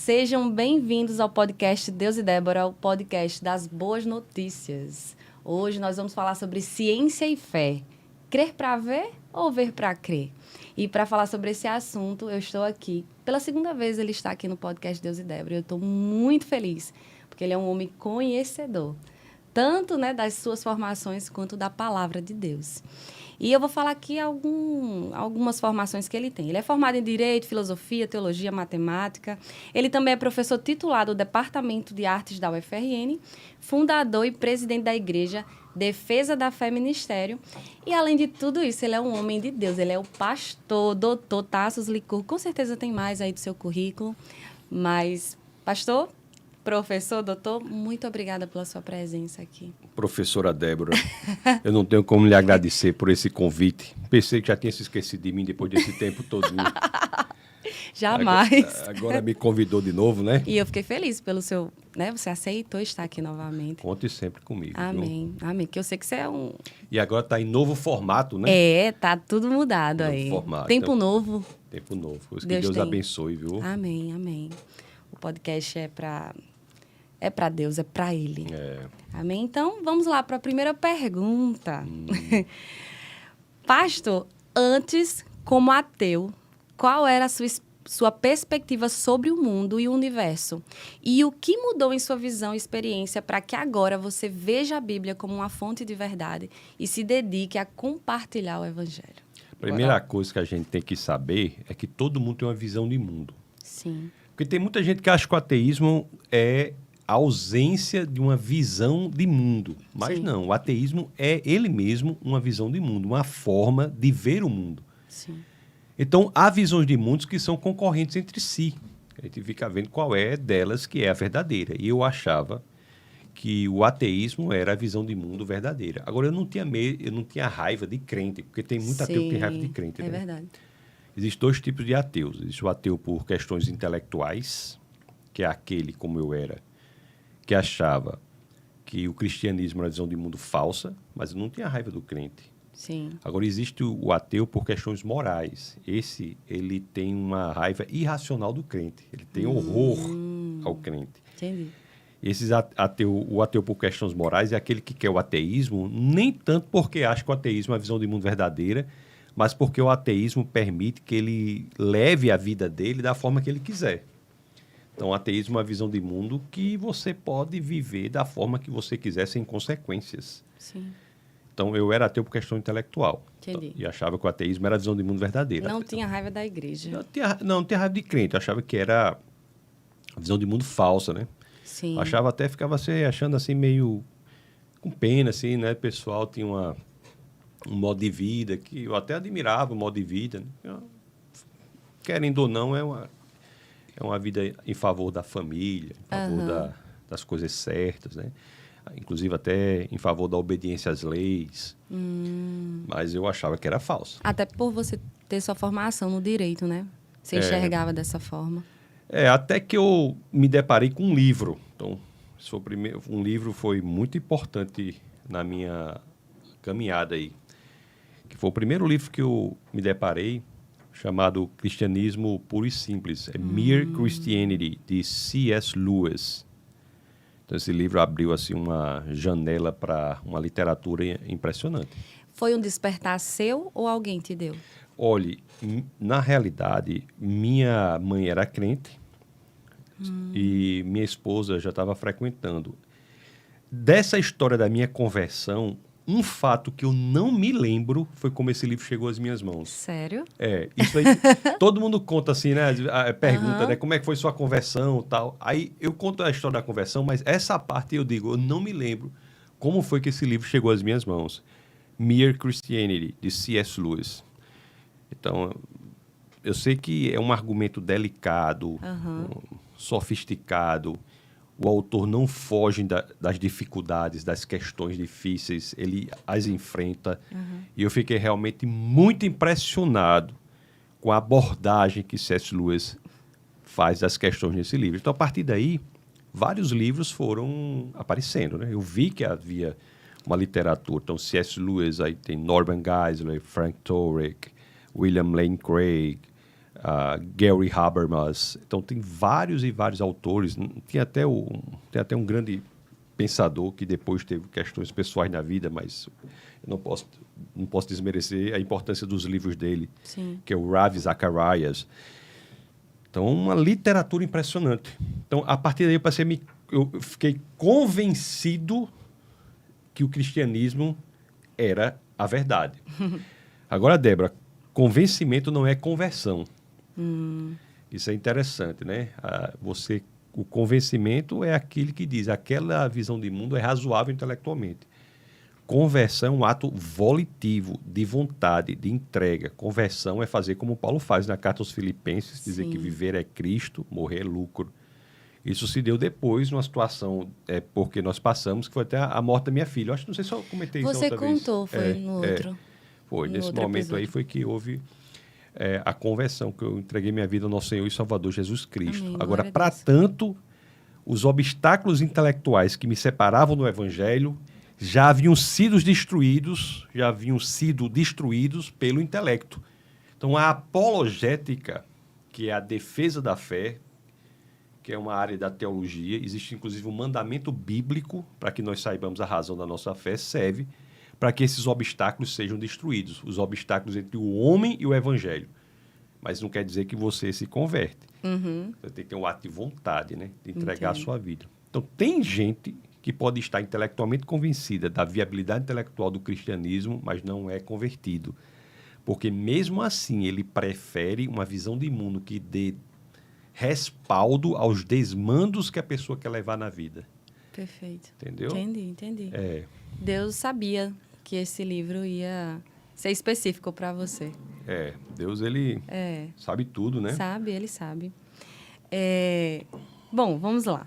Sejam bem-vindos ao podcast Deus e Débora, o podcast das boas notícias. Hoje nós vamos falar sobre ciência e fé. Crer para ver ou ver para crer? E para falar sobre esse assunto, eu estou aqui. Pela segunda vez ele está aqui no podcast Deus e Débora. Eu estou muito feliz, porque ele é um homem conhecedor, tanto das suas formações quanto da palavra de Deus. E eu vou falar aqui algumas formações que ele tem. Ele é formado em Direito, Filosofia, Teologia, Matemática. Ele também é professor titular do Departamento de Artes da UFRN, fundador e presidente da Igreja Defesa da Fé Ministério. E, além de tudo isso, ele é um homem de Deus. Ele é o pastor, doutor Tassos Licurgo. Com certeza tem mais aí do seu currículo. Mas, pastor, professor, doutor, muito obrigada pela sua presença aqui. Professora Débora, eu não tenho como lhe agradecer por esse convite. Pensei que já tinha se esquecido de mim depois desse tempo todo. Jamais. Agora me convidou de novo, né? E eu fiquei feliz pelo seu... Você aceitou estar aqui novamente. Conte sempre comigo. Amém. Viu? Amém. Que eu sei que você é um... E agora está em novo formato, né? Tá tudo mudado novo aí. Formato. Tempo novo. Tempo novo. Que Deus Deus abençoe, viu? Amém, amém. O podcast é para Deus, é para Ele. Amém? Então, vamos lá para a primeira pergunta. Pastor, antes, como ateu, qual era a sua perspectiva sobre o mundo e o universo? E o que mudou em sua visão e experiência para que agora você veja a Bíblia como uma fonte de verdade e se dedique a compartilhar o Evangelho? A primeira coisa que a gente tem que saber é que todo mundo tem uma visão de mundo. Sim. Porque tem muita gente que acha que o ateísmo é a ausência de uma visão de mundo. Mas não, o ateísmo é ele mesmo uma visão de mundo, uma forma de ver o mundo. Sim. Então, há visões de mundos que são concorrentes entre si. A gente fica vendo qual é delas que é a verdadeira. E eu achava que o ateísmo era a visão de mundo verdadeira. Agora, eu não tinha raiva de crente, porque tem muito ateu que tem raiva de crente. É verdade. Existem dois tipos de ateus. Existe o ateu por questões intelectuais, que é aquele, como eu era, que achava que o cristianismo era uma visão de mundo falsa, mas não tinha raiva do crente. Sim. Agora, existe o ateu por questões morais. Ele tem uma raiva irracional do crente. Ele tem horror ao crente. Entendi. O ateu por questões morais é aquele que quer o ateísmo, nem tanto porque acha que o ateísmo é a visão de mundo verdadeira, mas porque o ateísmo permite que ele leve a vida dele da forma que ele quiser. Então, o ateísmo é uma visão de mundo que você pode viver da forma que você quiser, sem consequências. Sim. Então, eu era ateu por questão intelectual. Entendi. E achava que o ateísmo era a visão de mundo verdadeira. Não tinha raiva da igreja. Não tinha raiva de crente. Eu achava que era a visão de mundo falsa, né? Sim. Eu achava até, ficava achando assim, meio com pena, assim, né? O pessoal tinha um modo de vida que eu até admirava, o modo de vida. Né? Querendo ou não, é uma vida em favor da família, em favor das coisas certas, né? Inclusive até em favor da obediência às leis. Mas eu achava que era falso. Até por você ter sua formação no direito, né? Você enxergava dessa forma. Até que eu me deparei com um livro. Então, um livro foi muito importante na minha caminhada aí. Que foi o primeiro livro que eu me deparei, chamado Cristianismo Puro e Simples. Mere Christianity, de C.S. Lewis. Então, esse livro abriu assim, uma janela para uma literatura impressionante. Foi um despertar seu ou alguém te deu? Olhe, na realidade, minha mãe era crente e minha esposa já estava frequentando. Dessa história da minha conversão, um fato que eu não me lembro foi como esse livro chegou às minhas mãos. Sério? Isso aí, todo mundo conta assim, né? Pergunta, né? Como é que foi sua conversão e tal. Aí eu conto a história da conversão, mas essa parte eu digo, eu não me lembro como foi que esse livro chegou às minhas mãos. Mere Christianity, de C.S. Lewis. Então, eu sei que é um argumento delicado, sofisticado. O autor não foge das dificuldades, das questões difíceis, ele as enfrenta. E eu fiquei realmente muito impressionado com a abordagem que C.S. Lewis faz das questões nesse livro. Então, a partir daí, vários livros foram aparecendo, né? Eu vi que havia uma literatura. Então, C.S. Lewis, aí tem Norman Geisler, Frank Turek, William Lane Craig, Gary Habermas. Então, tem vários e vários autores. Tem até um grande pensador que depois teve questões pessoais na vida, mas eu não posso desmerecer a importância dos livros dele, Sim. que é o Ravi Zacharias. Então, uma literatura impressionante. Então, a partir daí, eu fiquei convencido que o cristianismo era a verdade. Agora, Débora, convencimento não é conversão. Isso é interessante, né? O convencimento é aquele que diz aquela visão de mundo é razoável intelectualmente. Conversão é um ato volitivo, de vontade, de entrega. Conversão é fazer como Paulo faz na carta aos Filipenses, dizer Sim. que viver é Cristo, morrer é lucro. Isso se deu depois, numa situação, porque nós passamos, que foi até a morte da minha filha. Eu acho que não sei se eu comentei isso Você outra vez. contou, foi no outro. Foi, no nesse outro momento episódio. aí foi que houve a conversão, que eu entreguei minha vida ao nosso Senhor e Salvador Jesus Cristo. Amém, Agora, glória a para Deus. tanto, os obstáculos intelectuais que me separavam do Evangelho já haviam sido destruídos pelo intelecto. Então, a apologética, que é a defesa da fé, que é uma área da teologia, existe inclusive um mandamento bíblico para que nós saibamos a razão da nossa fé, serve para que esses obstáculos sejam destruídos, os obstáculos entre o homem e o evangelho. Mas não quer dizer que você se converte. Você tem que ter um ato de vontade, né? De entregar Entendo. a sua vida. Então, tem gente que pode estar intelectualmente convencida da viabilidade intelectual do cristianismo, mas não é convertido. Porque, mesmo assim, ele prefere uma visão de mundo que dê respaldo aos desmandos que a pessoa quer levar na vida. Perfeito. Entendeu? Entendi. Deus sabia que esse livro ia ser específico para você. Deus, ele sabe tudo, né? Sabe, ele sabe. Bom, vamos lá.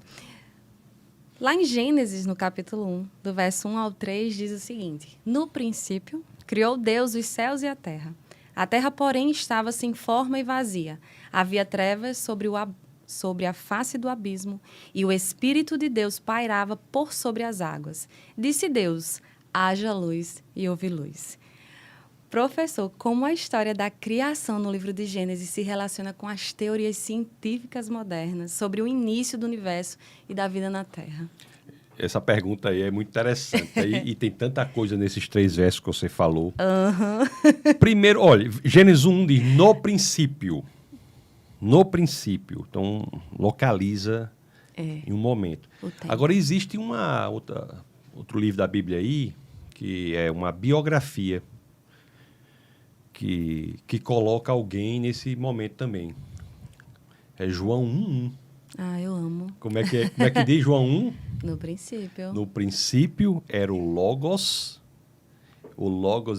Lá em Gênesis, no capítulo 1, do verso 1 ao 3, diz o seguinte: No princípio, criou Deus os céus e a terra. A terra, porém, estava sem forma e vazia. Havia trevas sobre a face do abismo, e o Espírito de Deus pairava por sobre as águas. Disse Deus: haja luz, e houve luz. Professor, como a história da criação no livro de Gênesis se relaciona com as teorias científicas modernas sobre o início do universo e da vida na Terra? Essa pergunta aí é muito interessante. E tem tanta coisa nesses 3 versos que você falou. Primeiro, olha, Gênesis 1 diz, no princípio. No princípio. Então, localiza em um momento. Agora, existe outro livro da Bíblia aí, que é uma biografia, que coloca alguém nesse momento também. É João 1:1. Ah, eu amo. Como é que diz João 1? No princípio. No princípio era o Logos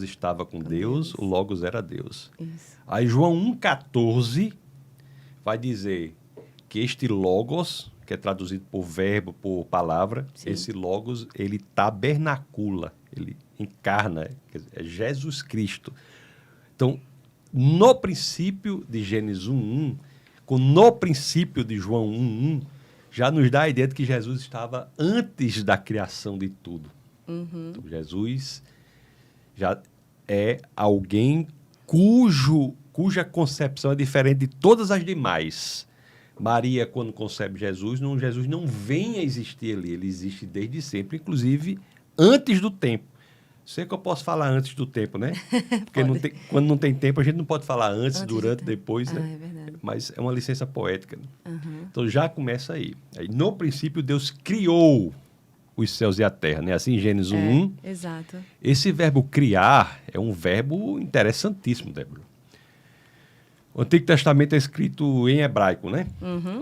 estava com Deus, o Logos era Deus. Isso. Aí João 1,14 vai dizer que este Logos, que é traduzido por verbo, por palavra, Sim. esse Logos, ele tabernacula, ele encarna, quer dizer, é Jesus Cristo. Então, no princípio de Gênesis 1:1, no princípio de João 1:1, já nos dá a ideia de que Jesus estava antes da criação de tudo. Então, Jesus já é alguém cuja concepção é diferente de todas as demais. Maria, quando concebe Jesus não vem a existir ali, ele existe desde sempre, inclusive antes do tempo. Sei que eu posso falar antes do tempo, né? Porque quando não tem tempo, a gente não pode falar antes durante, depois, né? É verdade. Mas é uma licença poética. Né? Então já começa aí. No princípio, Deus criou os céus e a terra, né? Assim, Gênesis 1:1. Exato. Esse verbo criar é um verbo interessantíssimo, Débora. O Antigo Testamento é escrito em hebraico, né?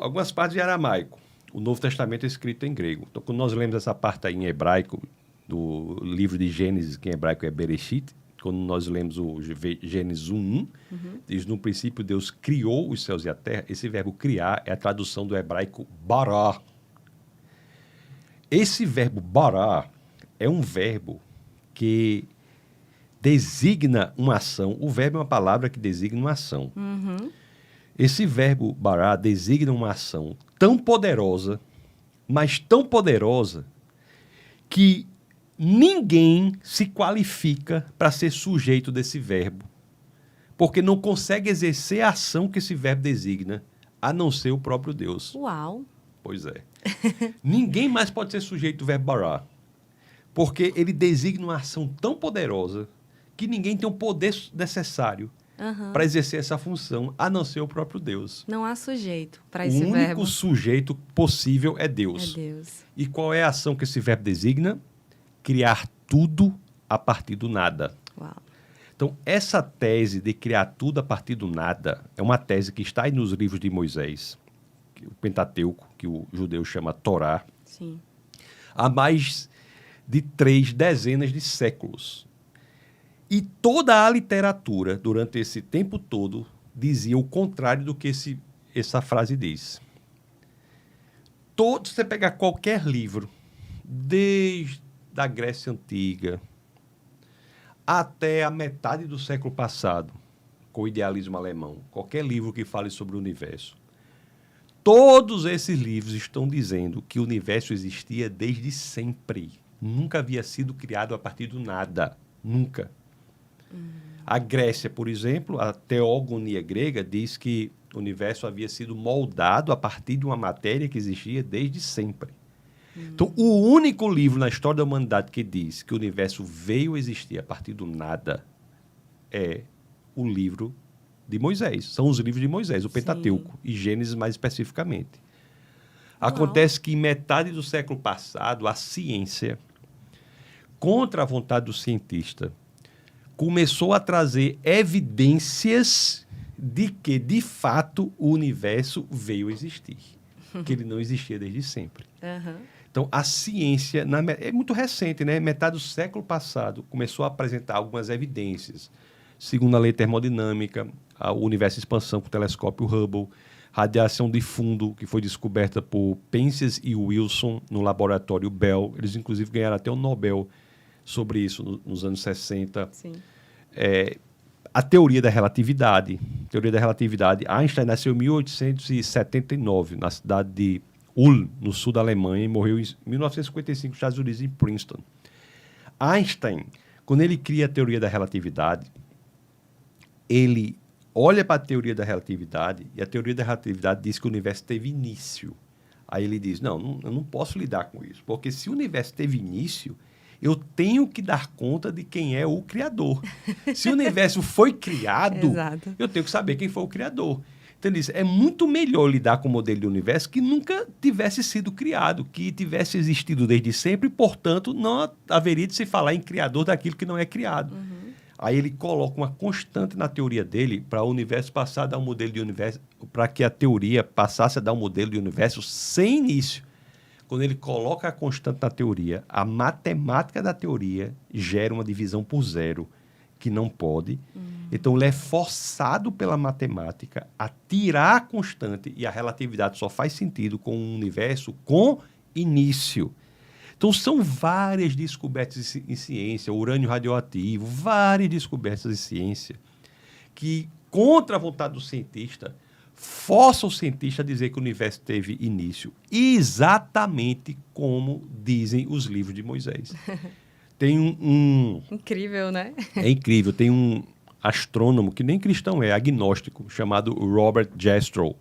Algumas partes em aramaico. O Novo Testamento é escrito em grego. Então, quando nós lemos essa parte aí em hebraico, do livro de Gênesis, que em hebraico é Bereshit, quando nós lemos o Gênesis 1:1, diz, no princípio Deus criou os céus e a terra. Esse verbo criar é a tradução do hebraico bará. Esse verbo bará é um verbo que designa uma ação. O verbo é uma palavra que designa uma ação. Esse verbo bará designa uma ação tão poderosa, mas tão poderosa, que ninguém se qualifica para ser sujeito desse verbo, porque não consegue exercer a ação que esse verbo designa, a não ser o próprio Deus. Uau! Pois é. Ninguém mais pode ser sujeito do verbo bara, porque ele designa uma ação tão poderosa que ninguém tem o poder necessário para exercer essa função, a não ser o próprio Deus. Não há sujeito para esse verbo. O único sujeito possível é Deus. É Deus. E qual é a ação que esse verbo designa? Criar tudo a partir do nada. Uau. Então, essa tese de criar tudo a partir do nada é uma tese que está aí nos livros de Moisés, o Pentateuco, que o judeu chama Torá, Sim. há mais de 3 dezenas de séculos. E toda a literatura, durante esse tempo todo, dizia o contrário do que essa frase diz. Você pegar qualquer livro, desde a Grécia Antiga até a metade do século passado, com o idealismo alemão, qualquer livro que fale sobre o universo, todos esses livros estão dizendo que o universo existia desde sempre. Nunca havia sido criado a partir do nada. Nunca. A Grécia, por exemplo, a teogonia grega diz que o universo havia sido moldado a partir de uma matéria que existia desde sempre. Então, o único livro na história da humanidade que diz que o universo veio existir a partir do nada é o livro de Moisés. São os livros de Moisés, o Pentateuco, e Gênesis mais especificamente. Acontece que em metade do século passado, a ciência, contra a vontade do cientista, começou a trazer evidências de que, de fato, o universo veio existir. Que ele não existia desde sempre. Então, a ciência, é muito recente, né? Metade do século passado, começou a apresentar algumas evidências. Segundo a lei termodinâmica, o universo em expansão com o telescópio Hubble, radiação de fundo, que foi descoberta por Penzias e Wilson no laboratório Bell. Eles, inclusive, ganharam até um Nobel sobre isso nos anos 60. Sim. A teoria da relatividade. Einstein nasceu em 1879, na cidade de Ulm, no sul da Alemanha, e morreu em 1955 nos Estados Unidos, em Princeton. Einstein, quando ele cria a teoria da relatividade, ele olha para a teoria da relatividade, e a teoria da relatividade diz que o universo teve início. Aí ele diz, não, eu não posso lidar com isso, porque se o universo teve início, eu tenho que dar conta de quem é o Criador. Se o universo foi criado, eu tenho que saber quem foi o Criador. Então, ele diz, é muito melhor lidar com o modelo de universo que nunca tivesse sido criado, que tivesse existido desde sempre, e, portanto, não haveria de se falar em Criador daquilo que não é criado. Aí ele coloca uma constante na teoria dele para o universo passar a dar um modelo de universo, para que a teoria passasse a dar um modelo de universo sem início. Quando ele coloca a constante na teoria, a matemática da teoria gera uma divisão por zero, que não pode. Então, ele é forçado pela matemática a tirar a constante, e a relatividade só faz sentido com um universo com início. Então, são várias descobertas em ciência, urânio radioativo, várias descobertas em ciência, que, contra a vontade do cientista, força o cientista a dizer que o universo teve início, exatamente como dizem os livros de Moisés. Tem Incrível, né? É incrível. Tem um astrônomo, que nem cristão é agnóstico, chamado Robert Jastrow.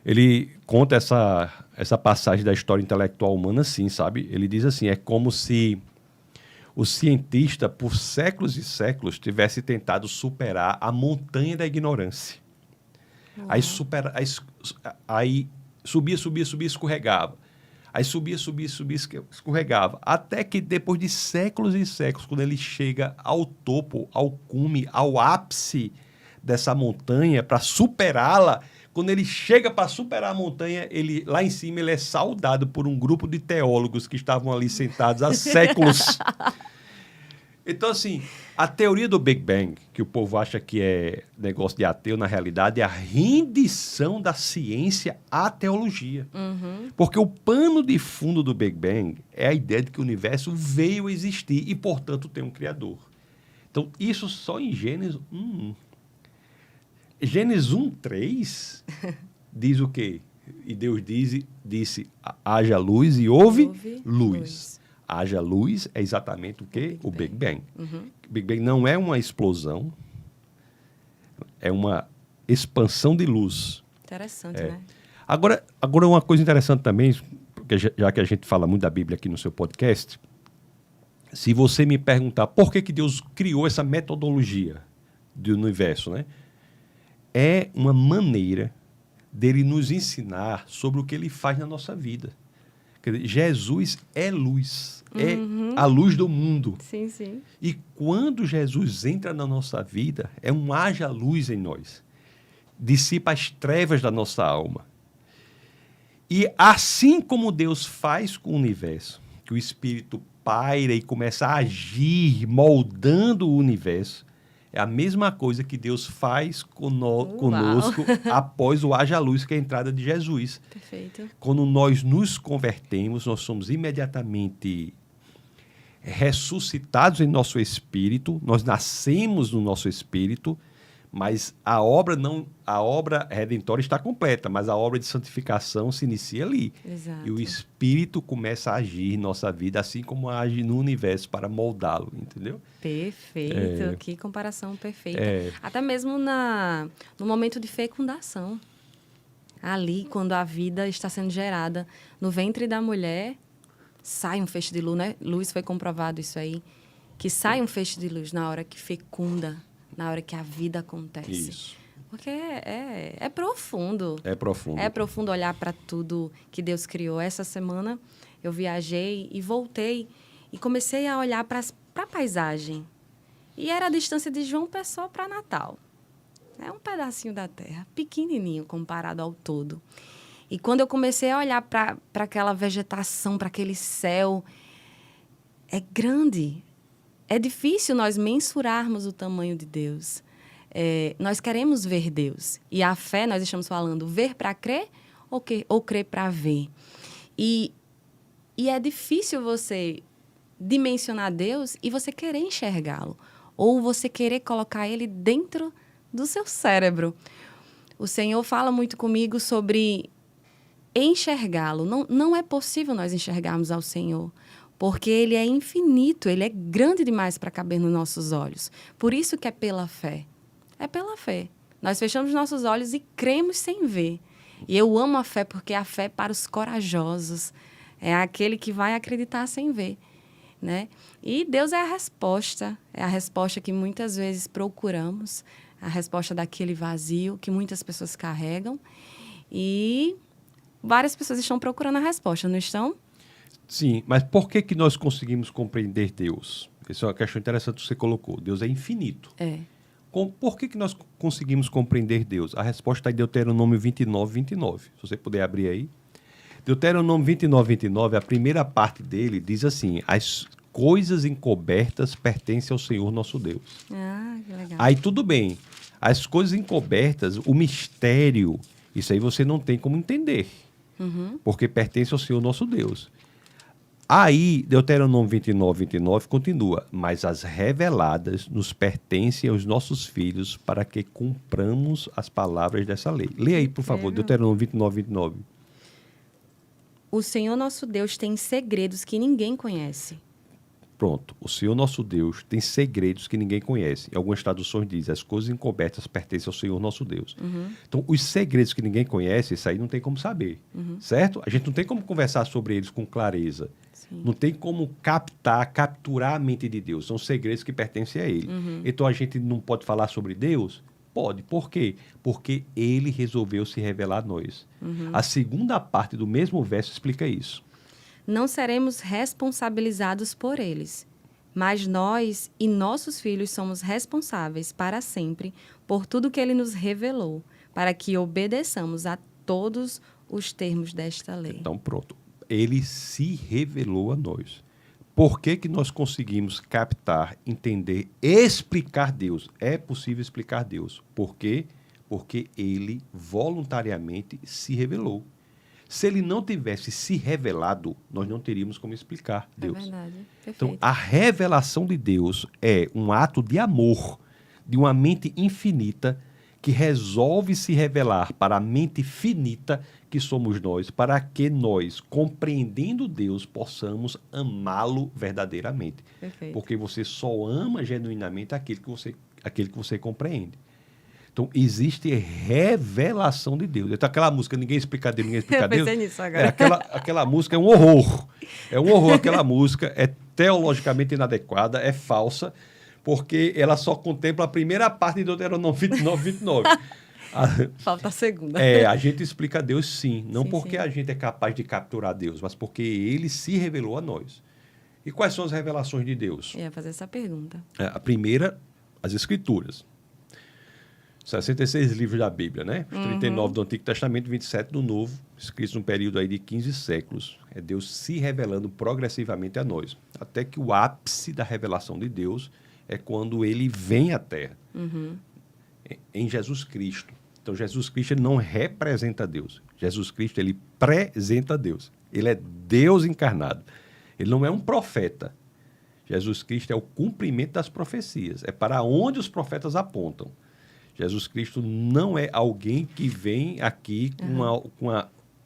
Ele conta essa passagem da história intelectual humana assim, sabe? Ele diz assim, é como se o cientista, por séculos e séculos, tivesse tentado superar a montanha da ignorância. Aí subia, escorregava. Aí subia, escorregava. Até que depois de séculos e séculos, quando ele chega ao topo, ao cume, ao ápice dessa montanha, para superá-la, quando ele chega para superar a montanha, lá em cima ele é saudado por um grupo de teólogos que estavam ali sentados há séculos. Então, assim, a teoria do Big Bang, que o povo acha que é negócio de ateu, na realidade, é a rendição da ciência à teologia. Porque o pano de fundo do Big Bang é a ideia de que o universo veio existir e, portanto, tem um Criador. Então, isso só em Gênesis 1.1. Gênesis 1.3 diz o quê? E Deus disse, haja luz e houve luz. Haja luz é exatamente o quê? O Big Bang. O Big Bang não é uma explosão, é uma expansão de luz. Interessante, né? Agora uma coisa interessante também, porque já que a gente fala muito da Bíblia aqui no seu podcast, se você me perguntar por que Deus criou essa metodologia do universo, né? É uma maneira dele nos ensinar sobre o que ele faz na nossa vida. Quer dizer, Jesus é luz, é a luz do mundo. Sim, sim. E quando Jesus entra na nossa vida, é um haja luz em nós. Dissipa as trevas da nossa alma. E assim como Deus faz com o universo, que o Espírito paira e começa a agir, moldando o universo, é a mesma coisa que Deus faz conosco após o haja luz, que é a entrada de Jesus. Perfeito. Quando nós nos convertemos, nós somos imediatamente ressuscitados em nosso espírito, nós nascemos no nosso espírito, mas a obra redentora está completa, mas a obra de santificação se inicia ali. Exato. E o Espírito começa a agir em nossa vida, assim como age no universo, para moldá-lo, entendeu? Perfeito. Que comparação perfeita. Até mesmo no momento de fecundação. Ali, quando a vida está sendo gerada no ventre da mulher, sai um feixe de luz, né? Luz, foi comprovado isso aí, que sai um feixe de luz na hora que fecunda, na hora que a vida acontece. Isso. Porque é profundo. É profundo. É profundo olhar para tudo que Deus criou. Essa semana eu viajei e voltei e comecei a olhar para a paisagem. E era a distância de João Pessoa para Natal. É um pedacinho da terra, pequenininho comparado ao todo. E quando eu comecei a olhar para aquela vegetação, para aquele céu, é grande. É difícil nós mensurarmos o tamanho de Deus. Nós queremos ver Deus. E a fé, nós estamos falando, ver para crer ou crer para ver. E é difícil você dimensionar Deus e você querer enxergá-lo. Ou você querer colocar ele dentro do seu cérebro. O Senhor fala muito comigo sobre enxergá-lo. Não é possível nós enxergarmos ao Senhor, porque Ele é infinito, Ele é grande demais para caber nos nossos olhos. Por isso que é pela fé. É pela fé. Nós fechamos nossos olhos e cremos sem ver. E eu amo a fé, porque a fé é para os corajosos. É aquele que vai acreditar sem ver, né? E Deus é a resposta que muitas vezes procuramos, a resposta daquele vazio que muitas pessoas carregam. E várias pessoas estão procurando a resposta, não estão? Sim, mas por que nós conseguimos compreender Deus? Essa é uma questão interessante que você colocou. Deus é infinito. Por que nós conseguimos compreender Deus? A resposta está em Deuteronômio 29, 29. Se você puder abrir aí. Deuteronômio 29, 29, a primeira parte dele diz assim: as coisas encobertas pertencem ao Senhor nosso Deus. Ah, que legal. Aí tudo bem. As coisas encobertas, o mistério, isso aí você não tem como entender. Porque pertence ao Senhor nosso Deus. Aí, Deuteronômio 29, 29 continua: mas as reveladas nos pertencem aos nossos filhos para que cumpramos as palavras dessa lei. Lê aí, por favor, Deuteronômio 29, 29. O Senhor nosso Deus tem segredos que ninguém conhece. Pronto. O Senhor nosso Deus tem segredos que ninguém conhece. Em algumas traduções diz: as coisas encobertas pertencem ao Senhor nosso Deus. Então, os segredos que ninguém conhece, isso aí não tem como saber. Certo? A gente não tem como conversar sobre eles com clareza. Sim. Não tem como capturar a mente de Deus. São segredos que pertencem a Ele. Então, a gente não pode falar sobre Deus? Pode. Por quê? Porque Ele resolveu se revelar a nós. A segunda parte do mesmo verso explica isso. Não seremos responsabilizados por eles, mas nós e nossos filhos somos responsáveis para sempre por tudo que Ele nos revelou, para que obedeçamos a todos os termos desta lei. Então, pronto. Ele se revelou a nós. Por que nós conseguimos captar, entender, explicar Deus? É possível explicar Deus. Por quê? Porque Ele voluntariamente se revelou. Se Ele não tivesse se revelado, nós não teríamos como explicar Deus. É verdade. Perfeito. Então, a revelação de Deus é um ato de amor, de uma mente infinita que resolve se revelar para a mente finita que somos nós, para que nós, compreendendo Deus, possamos amá-lo verdadeiramente. Perfeito. Porque você só ama genuinamente aquele que você compreende. Então, existe revelação de Deus. Então, aquela música, ninguém explica Deus, ninguém explica Deus. Eu pensei nisso agora. Aquela música é um horror. É um horror aquela música, é teologicamente inadequada, é falsa, porque ela só contempla a primeira parte de Deuteronômio 29. Falta a segunda. A gente explica Deus sim, não Sim, porque sim. a gente é capaz de capturar Deus, mas porque ele se revelou a nós. E quais são as revelações de Deus? Eu ia fazer essa pergunta. A primeira, as Escrituras. 66 livros da Bíblia, né? Os 39 do Antigo Testamento, 27 do Novo, escritos num período aí de 15 séculos. É Deus se revelando progressivamente a nós. Até que o ápice da revelação de Deus é quando ele vem à Terra, em Jesus Cristo. Então, Jesus Cristo ele não representa Deus. Jesus Cristo, ele apresenta Deus. Ele é Deus encarnado. Ele não é um profeta. Jesus Cristo é o cumprimento das profecias. É para onde os profetas apontam. Jesus Cristo não é alguém que vem aqui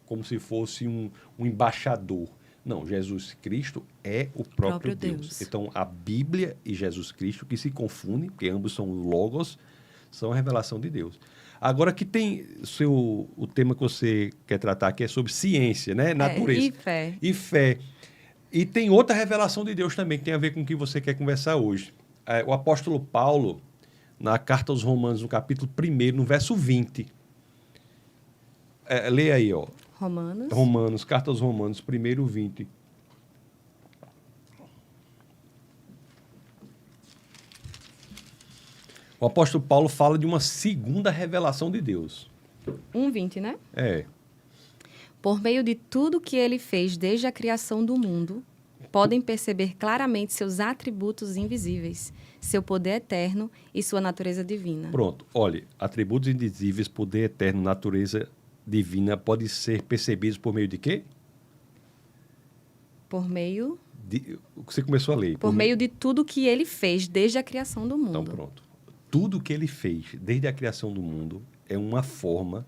como se fosse um embaixador. Não, Jesus Cristo é o próprio Deus. Então, a Bíblia e Jesus Cristo que se confundem, porque ambos são logos, são a revelação de Deus. Agora que tem o tema que você quer tratar aqui é sobre ciência, né? Natureza. E fé. E tem outra revelação de Deus também, que tem a ver com o que você quer conversar hoje. O apóstolo Paulo, na carta aos Romanos, no capítulo 1, no verso 20. Leia aí, ó. Romanos, carta aos Romanos, 1, 20. O apóstolo Paulo fala de uma segunda revelação de Deus. 1:20, né? Por meio de tudo que ele fez desde a criação do mundo, podem perceber claramente seus atributos invisíveis, seu poder eterno e sua natureza divina. Pronto. Olha, atributos invisíveis, poder eterno, natureza divina, podem ser percebidos por meio de quê? Por meio... O que você começou a ler. Por meio de tudo que ele fez desde a criação do mundo. Então, pronto. Tudo que ele fez desde a criação do mundo é uma forma,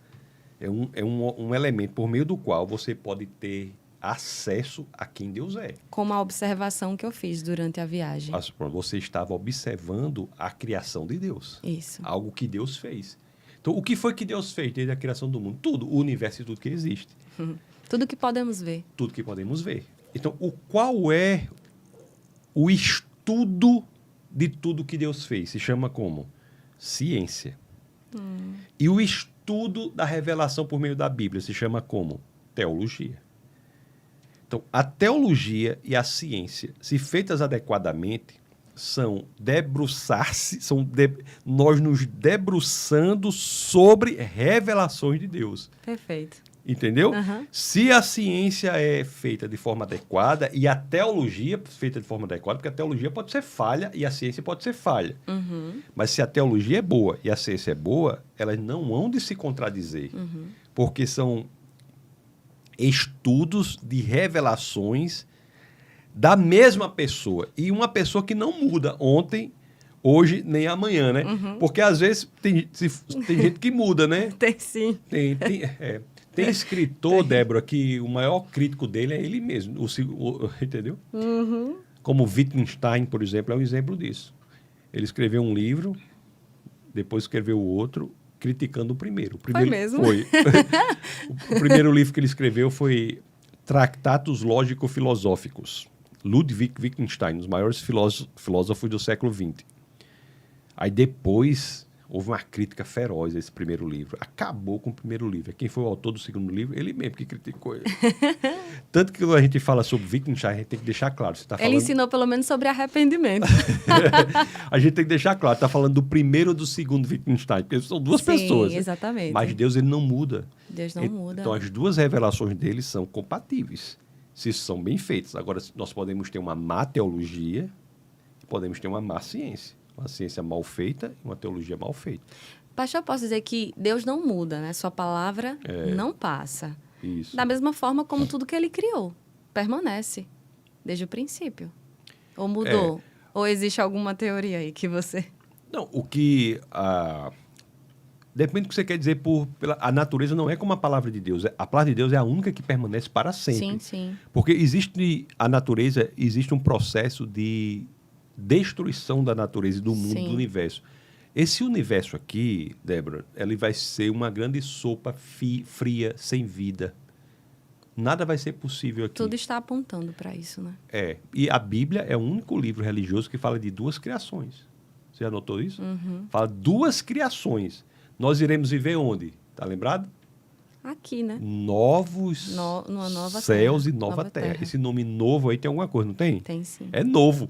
é um elemento por meio do qual você pode ter acesso a quem Deus é. Como a observação que eu fiz durante a viagem. Você estava observando a criação de Deus. Isso. Algo que Deus fez. Então, o que foi que Deus fez desde a criação do mundo? Tudo, o universo e tudo que existe. Tudo que podemos ver. Tudo que podemos ver. Então, qual é o estudo de tudo que Deus fez? Se chama como? Ciência. E o estudo da revelação por meio da Bíblia se chama como? Teologia. Então, a teologia e a ciência, se feitas adequadamente, são debruçar-se, nós nos debruçando sobre revelações de Deus. Perfeito. Entendeu? Se a ciência é feita de forma adequada e a teologia feita de forma adequada, porque a teologia pode ser falha e a ciência pode ser falha. Mas se a teologia é boa e a ciência é boa, elas não hão de se contradizer. Porque são estudos de revelações da mesma pessoa. E uma pessoa que não muda ontem, hoje, nem amanhã, né? Porque às vezes tem gente que muda, né? Tem sim. Tem escritor, Débora, que o maior crítico dele é ele mesmo, entendeu? Como Wittgenstein, por exemplo, é um exemplo disso. Ele escreveu um livro, depois escreveu outro, criticando o primeiro. Foi mesmo? Foi. O primeiro livro que ele escreveu foi Tratados Lógico-Filosóficos. Ludwig Wittgenstein, um dos maiores filósofos do século XX. Aí depois houve uma crítica feroz a esse primeiro livro. Acabou com o primeiro livro. Quem foi o autor do segundo livro? Ele mesmo que criticou ele. Tanto que quando a gente fala sobre Wittgenstein, a gente tem que deixar claro. Você tá falando... Ele ensinou pelo menos sobre arrependimento. A gente tem que deixar claro. Está falando do primeiro ou do segundo Wittgenstein, porque são duas pessoas. Sim, exatamente. Mas Deus, ele não muda. Deus não muda. Então, as duas revelações dele são compatíveis, se são bem feitas. Agora, nós podemos ter uma má teologia e podemos ter uma má ciência. Uma ciência mal feita e uma teologia mal feita. Pastor, eu posso dizer que Deus não muda, né? Sua palavra não passa. Isso. Da mesma forma como tudo que ele criou. Permanece. Desde o princípio. Ou mudou? Ou existe alguma teoria aí que você... Não, o que... Depende do que você quer dizer a natureza não é como a palavra de Deus. A palavra de Deus é a única que permanece para sempre. Sim, sim. Porque a natureza, existe um processo de destruição da natureza e do mundo, do universo. Esse universo aqui, Débora, ele vai ser uma grande sopa fria, sem vida. Nada vai ser possível aqui. Tudo está apontando para isso, né? E a Bíblia é o único livro religioso que fala de duas criações. Você já notou isso? Fala duas criações. Nós iremos viver onde? Tá lembrado? Aqui, né? Novos numa nova céus terra. e nova terra. Esse nome novo aí tem alguma coisa, não tem? Tem sim. É novo.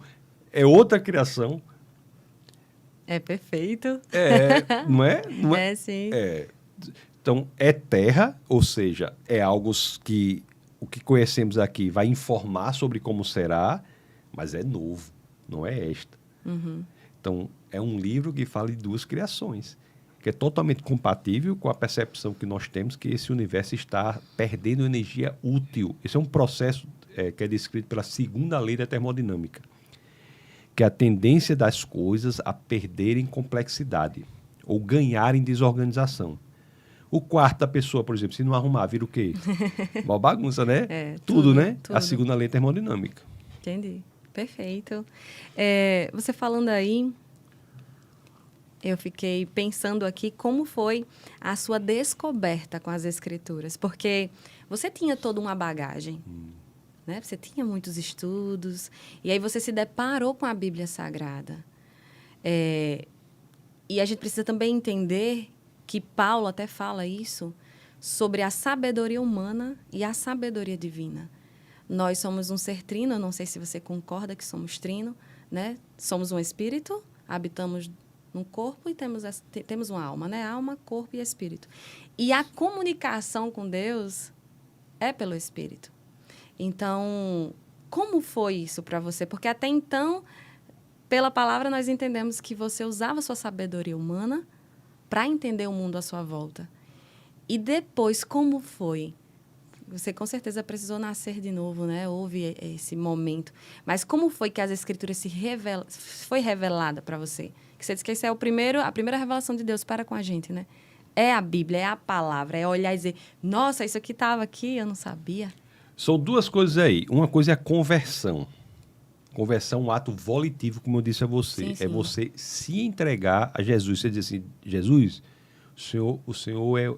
É outra criação. É perfeito. Não é? Não É sim. Então, é terra, ou seja, é algo que o que conhecemos aqui vai informar sobre como será, mas é novo, não é esta. Então, é um livro que fala de duas criações, que é totalmente compatível com a percepção que nós temos que esse universo está perdendo energia útil. Esse é um processo que é descrito pela segunda lei da termodinâmica, que é a tendência das coisas a perderem complexidade ou ganharem desorganização. O quarto da pessoa, por exemplo, se não arrumar, vira o quê? Uma bagunça, né? Tudo, né? Tudo. A segunda lei termodinâmica. Entendi. Perfeito. Você falando aí, eu fiquei pensando aqui como foi a sua descoberta com as escrituras. Porque você tinha toda uma bagagem, né? Você tinha muitos estudos. E aí você se deparou com a Bíblia Sagrada. E a gente precisa também entender que Paulo até fala isso, sobre a sabedoria humana e a sabedoria divina. Nós somos um ser trino, eu não sei se você concorda que somos trino, né? Somos um espírito, habitamos num corpo e temos uma alma, né? Alma, corpo e espírito. E a comunicação com Deus é pelo espírito. Então, como foi isso para você? Porque até então, pela palavra, nós entendemos que você usava sua sabedoria humana para entender o mundo à sua volta. E depois, como foi? Você com certeza precisou nascer de novo, né? Houve esse momento. Mas como foi que as escrituras foi revelada para você? Que você disse que essa é a primeira revelação de Deus para com a gente, né? É a Bíblia, é a palavra, é olhar e dizer, nossa, isso aqui estava aqui, eu não sabia. São duas coisas aí. Uma coisa é a conversão. Conversão é um ato volitivo, como eu disse a você. Sim, sim. É você se entregar a Jesus. Você diz assim, Jesus, o Senhor é...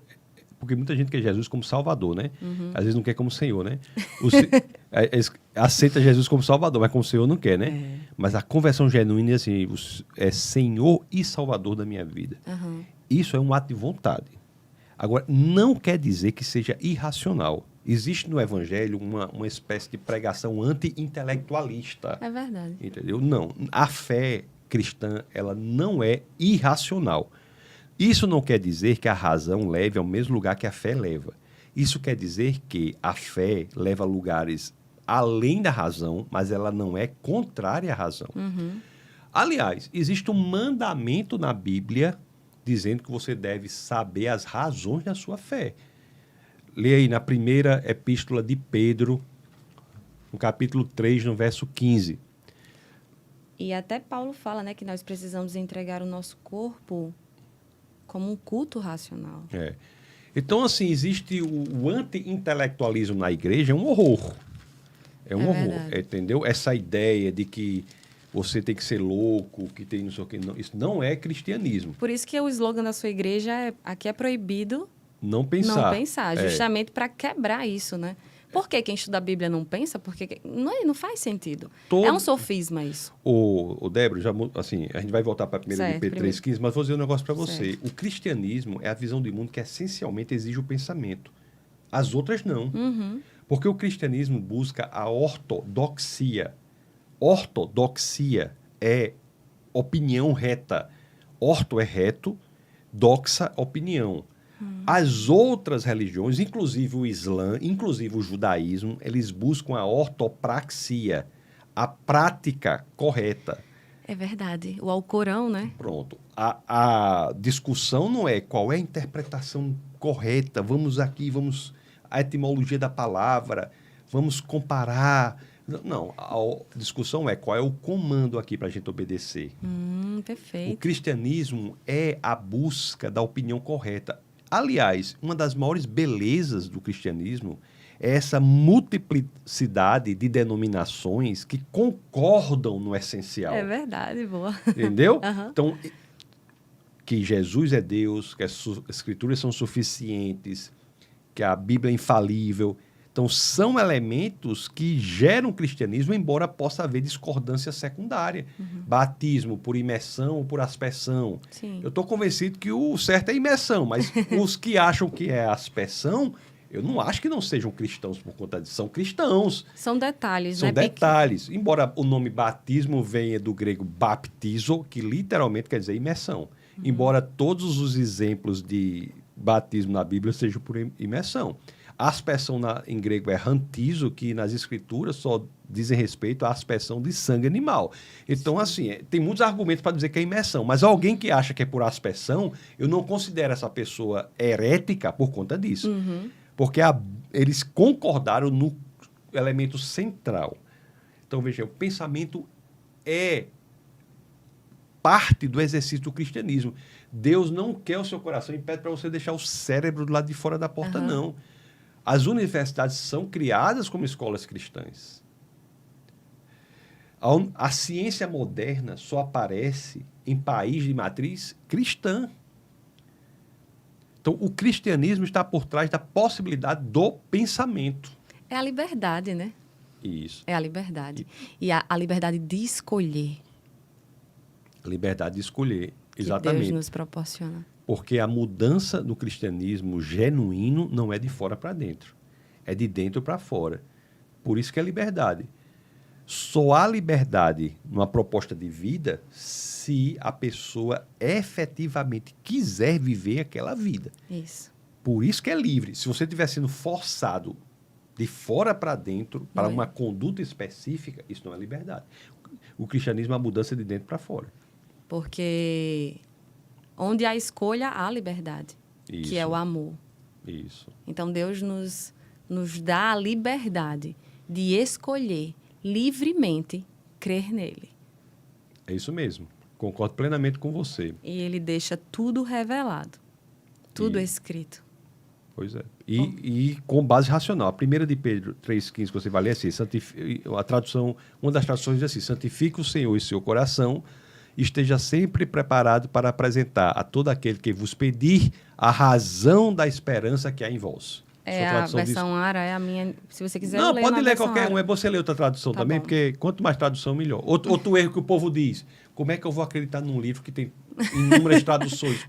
Porque muita gente quer Jesus como Salvador, né? Às vezes não quer como Senhor, né? Aceita Jesus como Salvador, mas como Senhor não quer, né? Mas a conversão genuína é assim, é Senhor e Salvador da minha vida. Isso é um ato de vontade. Agora, não quer dizer que seja irracional. Existe no Evangelho uma espécie de pregação anti-intelectualista. É verdade. Entendeu? Não. A fé cristã, ela não é irracional. Isso não quer dizer que a razão leve ao mesmo lugar que a fé leva. Isso quer dizer que a fé leva a lugares além da razão, mas ela não é contrária à razão. Aliás, existe um mandamento na Bíblia dizendo que você deve saber as razões da sua fé. Lê aí na primeira epístola de Pedro, no capítulo 3, no verso 15. E até Paulo fala, né, que nós precisamos entregar o nosso corpo como um culto racional. Então, assim, existe o anti-intelectualismo na igreja, é um horror. É um horror, entendeu? Essa ideia de que você tem que ser louco, que tem não sei o que. Não, isso não é cristianismo. Por isso que o slogan da sua igreja aqui é proibido não pensar. Justamente para quebrar isso, né? Por que quem estuda a Bíblia não pensa? Porque não faz sentido. É um sofisma isso. O Débora, assim, a gente vai voltar para a primeira de Pedro 3,15, mas vou dizer um negócio para você. Certo. O cristianismo é a visão de mundo que essencialmente exige o pensamento. As outras não. Porque o cristianismo busca a ortodoxia. Ortodoxia é opinião reta. Orto é reto, doxa, opinião. As outras religiões, inclusive o Islã, inclusive o judaísmo, eles buscam a ortopraxia, a prática correta. É verdade. O Alcorão, né? Pronto. A discussão não é qual é a interpretação correta, vamos a etimologia da palavra, vamos comparar. Não, a discussão é qual é o comando aqui para a gente obedecer. Perfeito. O cristianismo é a busca da opinião correta. Aliás, uma das maiores belezas do cristianismo é essa multiplicidade de denominações que concordam no essencial. É verdade, boa. Entendeu? Então, que Jesus é Deus, que as escrituras são suficientes, que a Bíblia é infalível. Então, são elementos que geram o cristianismo, embora possa haver discordância secundária. Batismo por imersão ou por aspersão. Sim. Eu estou convencido que o certo é imersão, mas os que acham que é aspersão, eu não acho que não sejam cristãos por conta disso. São cristãos. São detalhes, São né? detalhes. Embora o nome batismo venha do grego baptizo, que literalmente quer dizer imersão. Embora todos os exemplos de batismo na Bíblia sejam por imersão. A aspersão em grego é hantizo, que nas escrituras só dizem respeito à aspersão de sangue animal. Então, assim, tem muitos argumentos para dizer que é imersão, mas alguém que acha que é por aspersão, eu não considero essa pessoa herética por conta disso. Porque eles concordaram no elemento central. Então, veja, o pensamento é parte do exercício do cristianismo. Deus não quer o seu coração e pede para você deixar o cérebro do lado de fora da porta, não. As universidades são criadas como escolas cristãs. A ciência moderna só aparece em país de matriz cristã. Então, o cristianismo está por trás da possibilidade do pensamento. É a liberdade, né? Isso. É a liberdade. E a liberdade de escolher. A liberdade de escolher, Que exatamente. Deus nos proporciona. Porque a mudança no cristianismo genuíno não é de fora para dentro. É de dentro para fora. Por isso que é liberdade. Só há liberdade numa proposta de vida se a pessoa efetivamente quiser viver aquela vida. Isso. Por isso que é livre. Se você estiver sendo forçado de fora para dentro para uma conduta específica, isso não é liberdade. O cristianismo é a mudança de dentro para fora. Porque onde há escolha, há liberdade, Isso. que é o amor. Isso. Então, Deus nos dá a liberdade de escolher livremente crer nele. É isso mesmo. Concordo plenamente com você. E ele deixa tudo revelado, tudo escrito. Pois é. E com base racional. A primeira de Pedro 3,15 que você vai ler é assim, a tradução, uma das traduções diz assim, santifique o Senhor em seu coração, esteja sempre preparado para apresentar a todo aquele que vos pedir a razão da esperança que há em vós. É a versão ARA, é a minha. Se você quiser, não, eu leio pode na ler versão qualquer ARA. um. É bom você ler outra tradução Tá também, bom. porque quanto mais tradução, melhor. Outro erro que o povo diz. Como é que eu vou acreditar num livro que tem inúmeras traduções?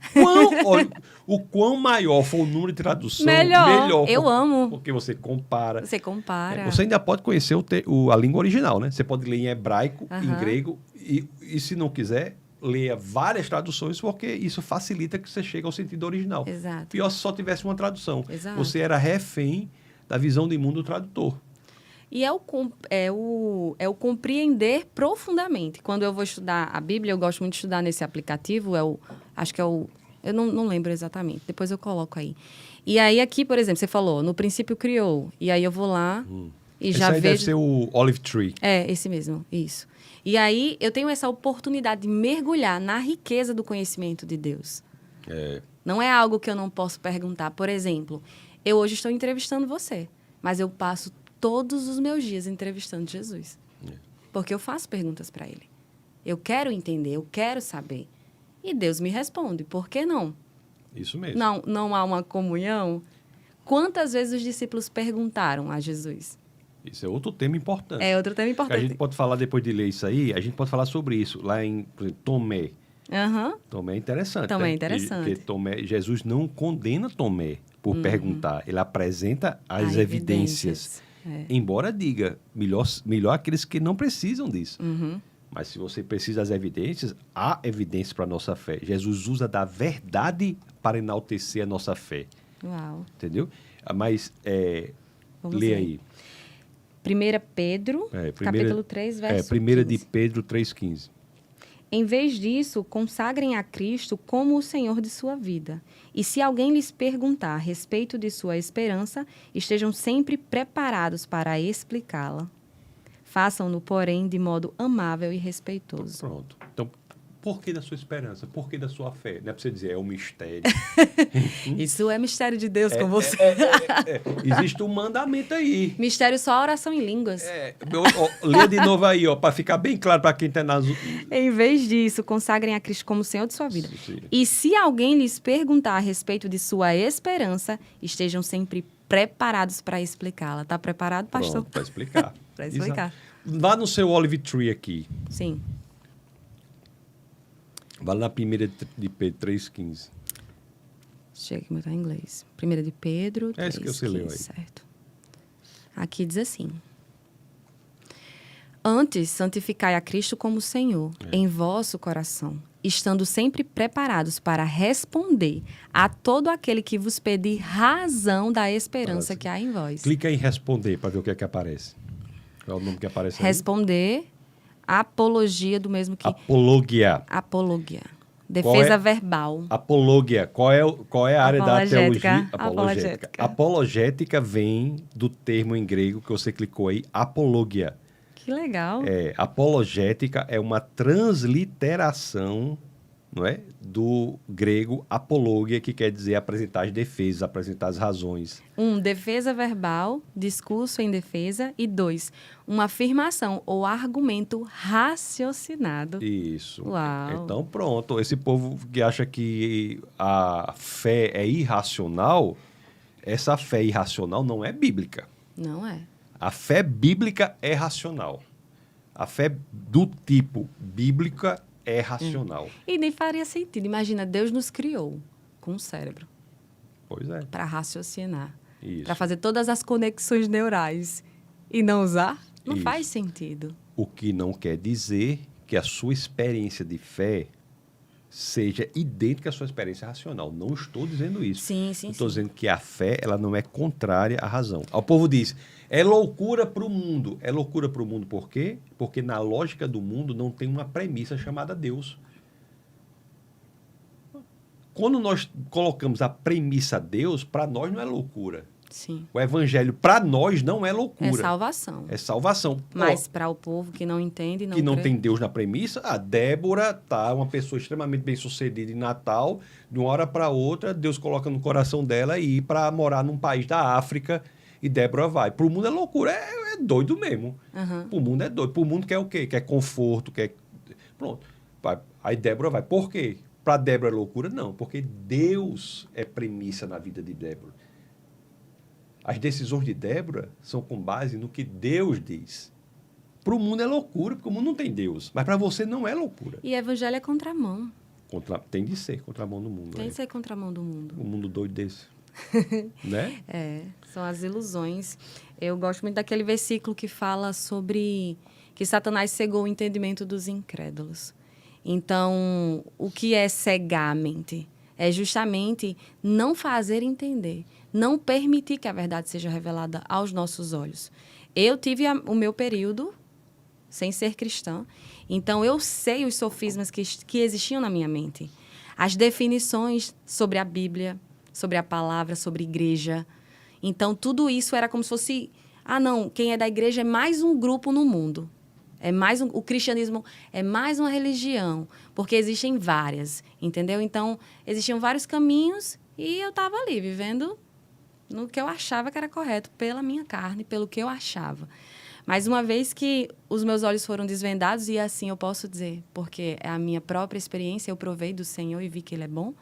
O quão maior for o número de tradução, melhor. Eu amo. Porque você compara. Você compara. Você ainda pode conhecer a língua original, né? Você pode ler em hebraico, em grego, e se não quiser, leia várias traduções, porque isso facilita que você chegue ao sentido original. Exato. Pior se só tivesse uma tradução. Exato. Você era refém da visão de mundo do tradutor. E é o compreender profundamente. Quando eu vou estudar a Bíblia, eu gosto muito de estudar nesse aplicativo, eu não lembro exatamente, depois eu coloco aí. E aí aqui, por exemplo, você falou, no princípio criou, e aí eu vou lá e Esse já aí vejo... deve ser o Olive Tree. É, esse mesmo, isso. E aí eu tenho essa oportunidade de mergulhar na riqueza do conhecimento de Deus. Não é algo que eu não posso perguntar. Por exemplo, eu hoje estou entrevistando você, mas eu passo todos os meus dias entrevistando Jesus. Porque eu faço perguntas para ele. Eu quero entender, eu quero saber. E Deus me responde, por que não? Isso mesmo. Não há uma comunhão? Quantas vezes os discípulos perguntaram a Jesus? Isso é outro tema importante. É outro tema Que importante. a gente pode falar, depois de ler isso aí, a gente pode falar sobre isso. Lá em, por exemplo, Tomé. Tomé é interessante. Tomé é né? interessante. Porque Tomé, Jesus não condena Tomé por perguntar. Ele apresenta as evidências. Embora diga, melhor aqueles que não precisam disso. Mas se você precisa das evidências, há evidências para a nossa fé. Jesus usa da verdade para enaltecer a nossa fé. Uau. Entendeu? Mas, Vamos lê ver. aí. 1 Pedro, capítulo 3, verso 1 de 15. Pedro 3,15. Em vez disso, consagrem a Cristo como o Senhor de sua vida. E se alguém lhes perguntar a respeito de sua esperança, estejam sempre preparados para explicá-la. Façam-no, porém, de modo amável e respeitoso. Pronto. Então, Por que da sua esperança? Por que da sua fé? Não é para você dizer, é um mistério. Isso é mistério de Deus com você. Existe um mandamento aí. Mistério só a oração em línguas. Lê de novo aí, para ficar bem claro para quem está nas... Em vez disso, consagrem a Cristo como Senhor de sua vida. Sim. E se alguém lhes perguntar a respeito de sua esperança, estejam sempre preparados para explicá-la. Está preparado, pastor? Para explicar. Para explicar. Exato. Vá no seu Olive Tree aqui. Sim. Vá na 1 de Pedro 3,15. Chega aqui, botar em inglês. 1 de Pedro 3, É isso que você leu aí. Certo. Aqui diz assim. Antes, santificai a Cristo como Senhor em vosso coração, estando sempre preparados para responder a todo aquele que vos pedir razão da esperança que há em vós. Clica em responder para ver o que é que aparece. Qual é o nome que aparece aí? Responder, apologia do mesmo que... Apologia. Apologia. Defesa é? verbal. Apologia. Qual é a área da teologia? Apologética. Apologética vem do termo em grego que você clicou aí, apologia. Que legal. Apologética é uma transliteração, não é, do grego apologia, que quer dizer apresentar as defesas, apresentar as razões. 1, defesa verbal, discurso em defesa. E 2, uma afirmação ou argumento raciocinado. Isso. Uau. Então, pronto. Esse povo que acha que a fé é irracional, essa fé irracional não é bíblica. Não é. A fé bíblica é racional. A fé do tipo bíblica é racional. E nem faria sentido. Imagina, Deus nos criou com um cérebro Pois é. para raciocinar, Isso. para fazer todas as conexões neurais e não usar. Não Isso. faz sentido. O que não quer dizer que a sua experiência de fé seja idêntica à sua experiência racional. Não estou dizendo isso. Sim, sim, Estou sim. dizendo que a fé ela não é contrária à razão. O povo diz, é loucura para o mundo. É loucura para o mundo por quê? Porque na lógica do mundo não tem uma premissa chamada Deus. Quando nós colocamos a premissa Deus, para nós não é loucura. Sim. O evangelho, para nós, não é loucura. É salvação. É salvação. Mas para o povo que não entende, não que não crê. tem Deus na premissa, a Débora tá uma pessoa extremamente bem-sucedida em Natal, de uma hora para outra, Deus coloca no coração dela ir para morar num país da África e Débora vai. Para o mundo é loucura, é doido mesmo. Uhum. Para o mundo é doido. Para o mundo quer o quê? Quer conforto, quer... Pronto. Vai. Aí Débora vai. Por quê? Para Débora é loucura? Não, porque Deus é premissa na vida de Débora. As decisões de Débora são com base no que Deus diz. Para o mundo é loucura, porque o mundo não tem Deus. Mas para você não é loucura. E evangelho é contramão. Tem de ser contramão do mundo. Tem né? que ser contramão do mundo. Um mundo doido desse. Né? São as ilusões. Eu gosto muito daquele versículo que fala sobre que Satanás cegou o entendimento dos incrédulos. Então, o que é cegar a mente? É justamente não fazer entender, não permitir que a verdade seja revelada aos nossos olhos. Eu tive o meu período sem ser cristã, então eu sei os sofismas que existiam na minha mente. As definições sobre a Bíblia, sobre a palavra, sobre igreja. Então, tudo isso era como se fosse... não, quem é da igreja é mais um grupo no mundo. O cristianismo é mais uma religião, porque existem várias, entendeu? Então, existiam vários caminhos e eu estava ali, vivendo no que eu achava que era correto, pela minha carne, pelo que eu achava. Mas uma vez que os meus olhos foram desvendados, e assim eu posso dizer, porque é a minha própria experiência, eu provei do Senhor e vi que Ele é bom.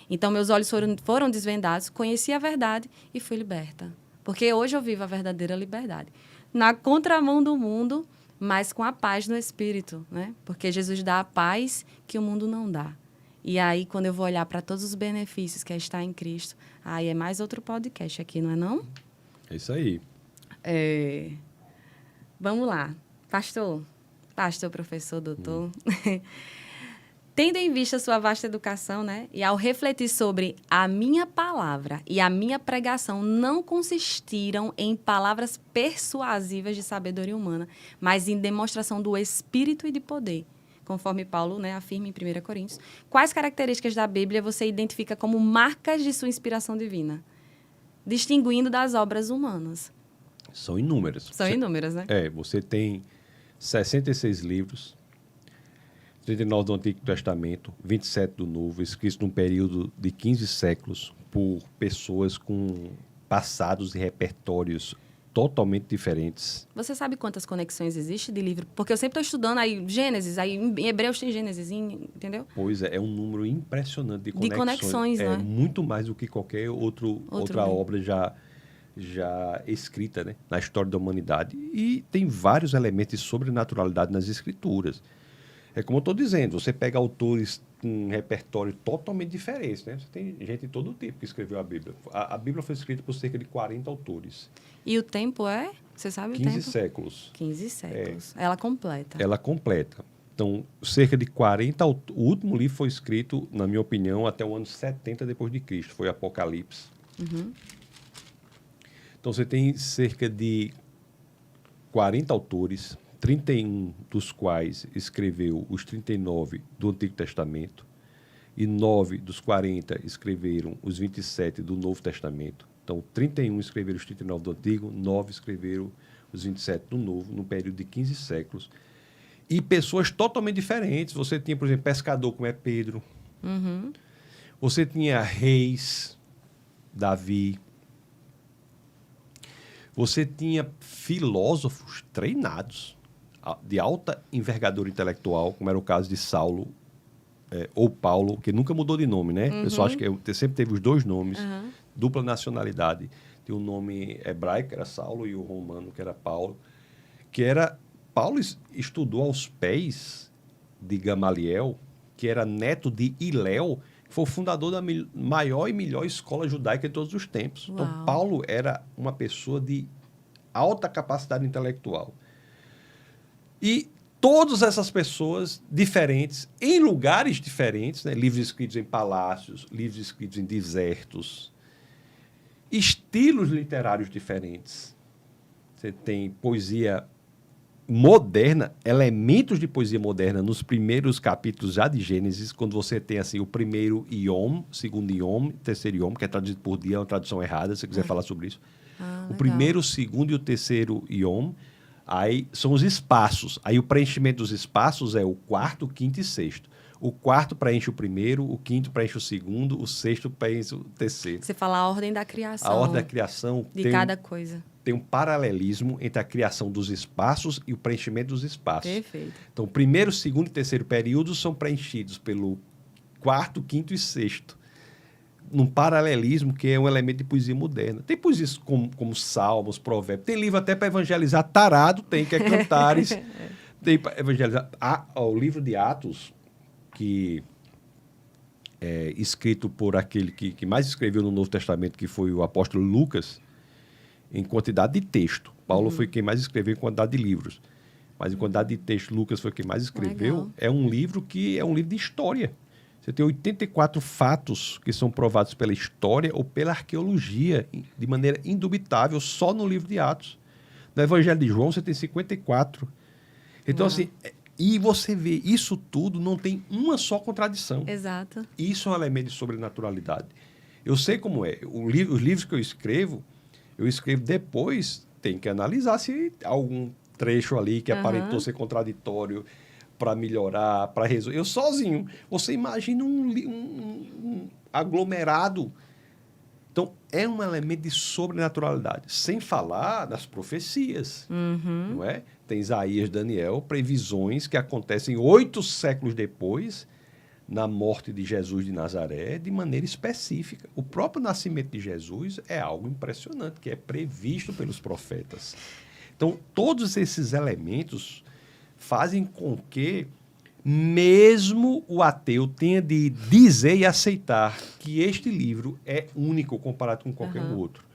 Então, meus olhos foram desvendados, conheci a verdade e fui liberta. Porque hoje eu vivo a verdadeira liberdade. Na contramão do mundo, mas com a paz no Espírito, né? Porque Jesus dá a paz que o mundo não dá. E aí, quando eu vou olhar para todos os benefícios que é estar em Cristo, aí é mais outro podcast aqui, não é não? É isso aí. Vamos lá. Pastor, professor, doutor... Tendo em vista sua vasta educação, né? E ao refletir sobre a minha palavra e a minha pregação não consistiram em palavras persuasivas de sabedoria humana, mas em demonstração do Espírito e de poder, conforme Paulo, né, afirma em 1 Coríntios. Quais características da Bíblia você identifica como marcas de sua inspiração divina, distinguindo das obras humanas? São inúmeras. São inúmeras, né? Você tem 66 livros, 39 do Antigo Testamento, 27 do Novo, escritos num período de 15 séculos por pessoas com passados e repertórios totalmente diferentes. Você sabe quantas conexões existem de livro? Porque eu sempre estou estudando aí Gênesis, aí em Hebreus tem Gênesis, entendeu? Pois é um número impressionante de conexões. De conexões, é né? Muito mais do que qualquer outra livro. obra já escrita, né, na história da humanidade. E tem vários elementos de sobrenaturalidade nas escrituras. É como eu estou dizendo, você pega autores com um repertório totalmente diferente, né? Você tem gente de todo tipo que escreveu a Bíblia. A Bíblia foi escrita por cerca de 40 autores. E o tempo é? Você sabe o 15 tempo? séculos. 15 séculos. Ela completa. Ela completa. Então, cerca de 40... O último livro foi escrito, na minha opinião, até o ano 70 depois de Cristo. Foi Apocalipse. Uhum. Então, você tem cerca de 40 autores, 31 dos quais escreveu os 39 do Antigo Testamento e 9 dos 40 escreveram os 27 do Novo Testamento. Então, 31 escreveram os 39 do Antigo, 9 escreveram os 27 do Novo, num período de 15 séculos. E pessoas totalmente diferentes. Você tinha, por exemplo, pescador, como é Pedro. Uhum. Você tinha reis, Davi. Você tinha filósofos treinados, de alta envergadura intelectual, como era o caso de Saulo ou Paulo, que nunca mudou de nome, né? O pessoal acha que sempre teve os dois nomes, dupla nacionalidade. Tem o nome hebraico, que era Saulo, e o romano, que era Paulo. Paulo estudou aos pés de Gamaliel, que era neto de Hilel, que foi o fundador da maior e melhor escola judaica de todos os tempos. Uau. Então, Paulo era uma pessoa de alta capacidade intelectual. E todas essas pessoas diferentes, em lugares diferentes, né? Livros escritos em palácios, livros escritos em desertos, estilos literários diferentes. Você tem poesia moderna, elementos de poesia moderna nos primeiros capítulos já de Gênesis, quando você tem assim o primeiro Yom, segundo Yom, terceiro Yom, que é traduzido por dia, é uma tradução errada, se você quiser falar sobre isso. O Legal. primeiro, o segundo e o terceiro Yom, aí são os espaços. Aí o preenchimento dos espaços é o quarto, quinto e sexto. O quarto preenche o primeiro, o quinto preenche o segundo, o sexto preenche o terceiro. Você fala a ordem da criação. A ordem da criação de cada coisa. Tem um paralelismo entre a criação dos espaços e o preenchimento dos espaços. Perfeito. Então, o primeiro, segundo e terceiro períodos são preenchidos pelo quarto, quinto e sexto, num paralelismo que é um elemento de poesia moderna. Tem poesias como Salmos, Provérbios, tem livro até para evangelizar tarado, tem, que é Cantares, tem para evangelizar. O livro de Atos, que é escrito por aquele que mais escreveu no Novo Testamento, que foi o apóstolo Lucas, em quantidade de texto. Paulo foi quem mais escreveu em quantidade de livros. Mas em quantidade de texto, Lucas foi quem mais escreveu. Legal. É um livro que é um livro de história. Você tem 84 fatos que são provados pela história ou pela arqueologia, de maneira indubitável, só no livro de Atos. No Evangelho de João, você tem 54. Então, assim, e você vê, isso tudo não tem uma só contradição. Exato. Isso é um elemento de sobrenaturalidade. Eu sei como é. Os livros que eu escrevo depois, tem que analisar se algum trecho ali que aparentou ser contraditório para melhorar, para resolver. Eu sozinho. Você imagina um aglomerado. Então, é um elemento de sobrenaturalidade. Sem falar das profecias. Não é? Tem Isaías, Daniel, previsões que acontecem 8 séculos depois, na morte de Jesus de Nazaré, de maneira específica. O próprio nascimento de Jesus é algo impressionante, que é previsto pelos profetas. Então, todos esses elementos fazem com que mesmo o ateu tenha de dizer e aceitar que este livro é único comparado com qualquer outro.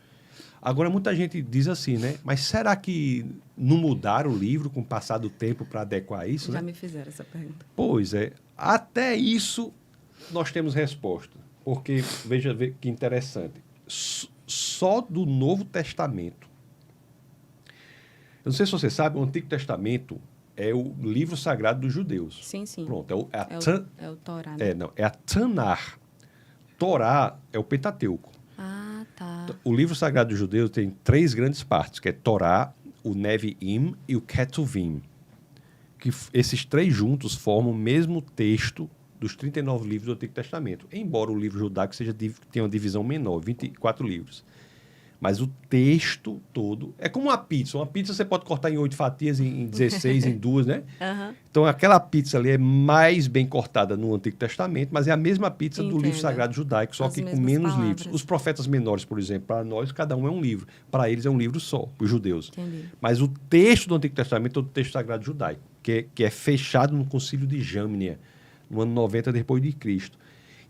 Agora, muita gente diz assim, né? Mas será que não mudaram o livro com o passar do tempo para adequar isso? Já né? me fizeram essa pergunta. Pois é. Até isso nós temos resposta. Porque, veja que interessante, só do Novo Testamento. Eu não sei se você sabe, o Antigo Testamento é o livro sagrado dos judeus. Sim, sim. Pronto, É o Torá, né? é a Tanar. Torá é o Pentateuco. Ah, tá. O livro sagrado dos judeus tem 3 grandes partes, que é Torá, o Nevi'im e o Ketuvim. que esses três juntos formam o mesmo texto dos 39 livros do Antigo Testamento. Embora o livro judaico tenha uma divisão menor, 24 livros. Mas o texto todo é como uma pizza. Uma pizza você pode cortar em 8 fatias, em 16, em 2, né? Uhum. Então, aquela pizza ali é mais bem cortada no Antigo Testamento, mas é a mesma pizza do livro sagrado judaico, só As que com mesmas menos palavras. livros. Os profetas menores, por exemplo, para nós, cada um é um livro. Para eles é um livro só, os judeus. Entendi. Mas o texto do Antigo Testamento é o texto sagrado judaico, que é fechado no Concílio de Jâmnia, no ano 90 depois de Cristo.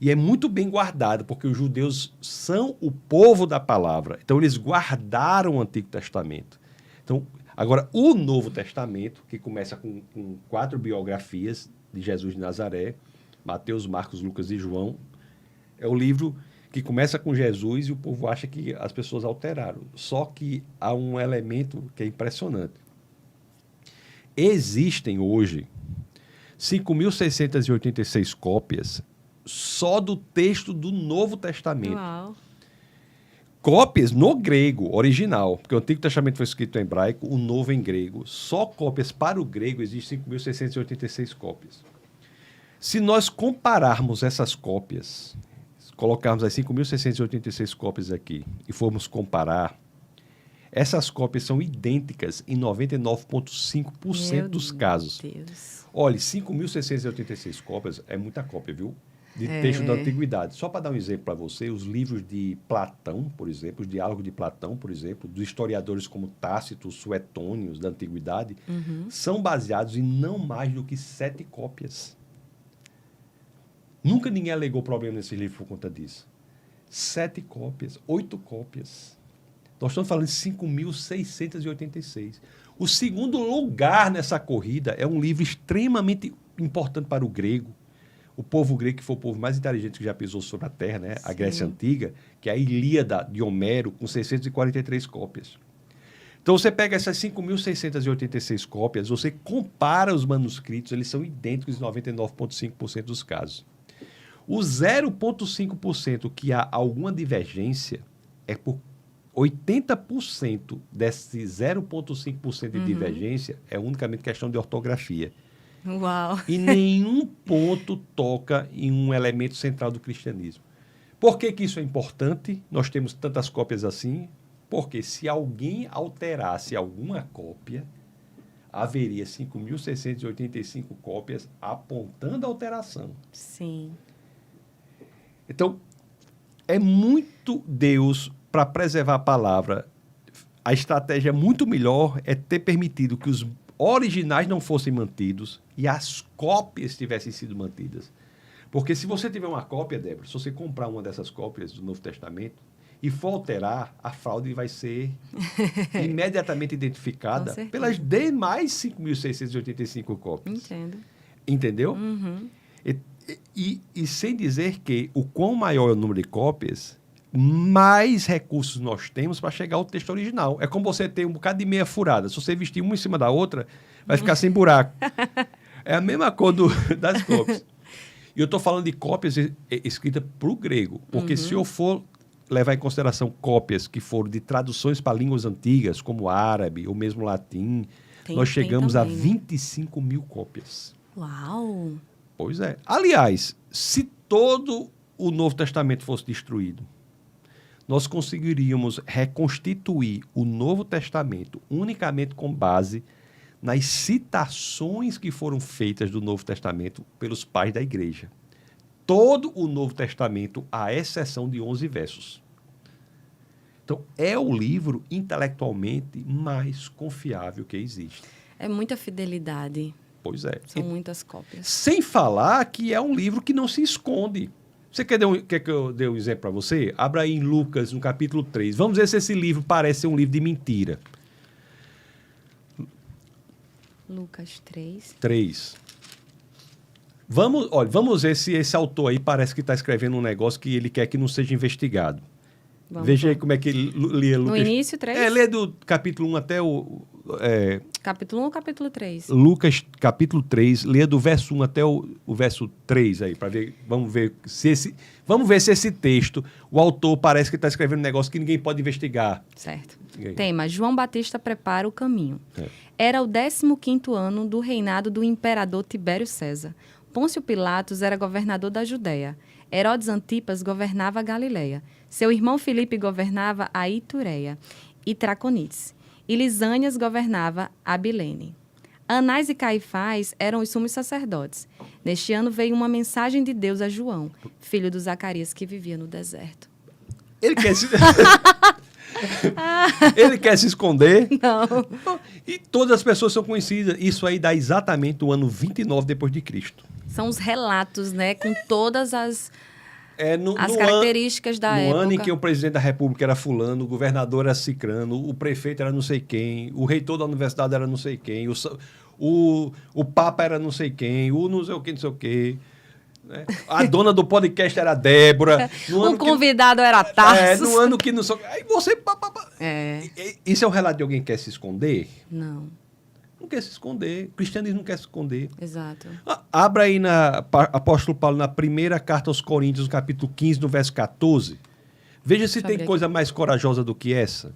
E é muito bem guardado, porque os judeus são o povo da palavra. Então, eles guardaram o Antigo Testamento. Então, agora, o Novo Testamento, que começa com 4 biografias de Jesus de Nazaré, Mateus, Marcos, Lucas e João, é o livro que começa com Jesus e o povo acha que as pessoas alteraram. Só que há um elemento que é impressionante. Existem hoje 5.686 cópias só do texto do Novo Testamento. Uau. Cópias no grego original, porque o Antigo Testamento foi escrito em hebraico, o Novo em grego. Só cópias para o grego existem 5.686 cópias. Se nós compararmos essas cópias, colocarmos as 5.686 cópias aqui e formos comparar, essas cópias são idênticas em 99,5% dos casos. Deus. Olha, 5.686 cópias é muita cópia, viu? De texto da antiguidade. Só para dar um exemplo para você, os livros de Platão, por exemplo, os diálogos de Platão, por exemplo, dos historiadores como Tácito, Suetônio, da antiguidade, são baseados em não mais do que 7 cópias. Nunca ninguém alegou problema nesse livro por conta disso. 7 cópias, 8 cópias. Nós estamos falando de 5.686. O segundo lugar nessa corrida é um livro extremamente importante para o grego. O povo grego, que foi o povo mais inteligente que já pisou sobre a Terra, né? A Grécia Antiga, que é a Ilíada de Homero, com 643 cópias. Então, você pega essas 5.686 cópias, você compara os manuscritos, eles são idênticos em 99,5% dos casos. O 0,5% que há alguma divergência é por 80% desse 0,5% de divergência é unicamente questão de ortografia. Uau. E nenhum ponto toca em um elemento central do cristianismo. Por que que isso é importante? Nós temos tantas cópias assim, porque se alguém alterasse alguma cópia, haveria 5.685 cópias apontando a alteração. Sim. Então, é muito Deus para preservar a palavra. A estratégia muito melhor é ter permitido que os originais não fossem mantidos e as cópias tivessem sido mantidas. Porque se você tiver uma cópia, Débora, se você comprar uma dessas cópias do Novo Testamento e for alterar, a fraude vai ser imediatamente identificada pelas demais 5.685 cópias. Entendo. Entendeu? Uhum. E sem dizer que o quão maior é o número de cópias, mais recursos nós temos para chegar ao texto original. É como você ter um bocado de meia furada. Se você vestir uma em cima da outra, vai ficar sem buraco. É a mesma cor das cópias. E eu estou falando de cópias escritas para o grego, porque se eu for levar em consideração cópias que foram de traduções para línguas antigas, como árabe ou mesmo latim, nós chegamos a 25 mil cópias. Uau! Pois é. Aliás, se todo o Novo Testamento fosse destruído, nós conseguiríamos reconstituir o Novo Testamento unicamente com base nas citações que foram feitas do Novo Testamento pelos pais da igreja. Todo o Novo Testamento, à exceção de 11 versos. Então, é o livro intelectualmente mais confiável que existe. É muita fidelidade. Pois é. São muitas cópias. Sem falar que é um livro que não se esconde. Você quer que eu dê um exemplo para você? Abra aí em Lucas, no capítulo 3. Vamos ver se esse livro parece ser um livro de mentira. Lucas 3. 3. Vamos ver se esse autor aí parece que está escrevendo um negócio que ele quer que não seja investigado. Vamos Veja lá. aí como é que ele lê Lucas. No início, 3? Lê do capítulo 1 até o Capítulo 1 ou capítulo 3? Lucas, capítulo 3, leia do verso 1 até o verso 3 aí, para ver, vamos ver se esse texto, o autor parece que está escrevendo um negócio que ninguém pode investigar. Certo. Ninguém. Tema: João Batista prepara o caminho. É. Era o 15º ano do reinado do imperador Tibério César. Pôncio Pilatos era governador da Judéia. Herodes Antipas governava a Galileia. Seu irmão Filipe governava a Itureia e Traconites. E Lisânias governava Abilene. Anás e Caifás eram os sumos sacerdotes. Neste ano veio uma mensagem de Deus a João, filho de Zacarias, que vivia no deserto. Ele quer se... Ele quer se esconder. Não. E todas as pessoas são conhecidas. Isso aí dá exatamente o ano 29 depois de Cristo. São os relatos, né, com todas as No características da época. No ano em que o presidente da República era fulano, o governador era cicrano, o prefeito era não sei quem, o reitor da universidade era não sei quem, o papa era não sei quem, o não sei o que, não sei o que. Né? A dona do podcast era a Débora. O convidado era Tarso. No ano que não sei... Aí você... É. Isso é um relato de alguém que quer se esconder? Não, Não quer se esconder. O cristianismo não quer se esconder. exato. Abra aí Apóstolo Paulo na primeira carta aos Coríntios, no capítulo 15, no verso 14. Veja se tem coisa mais corajosa do que essa.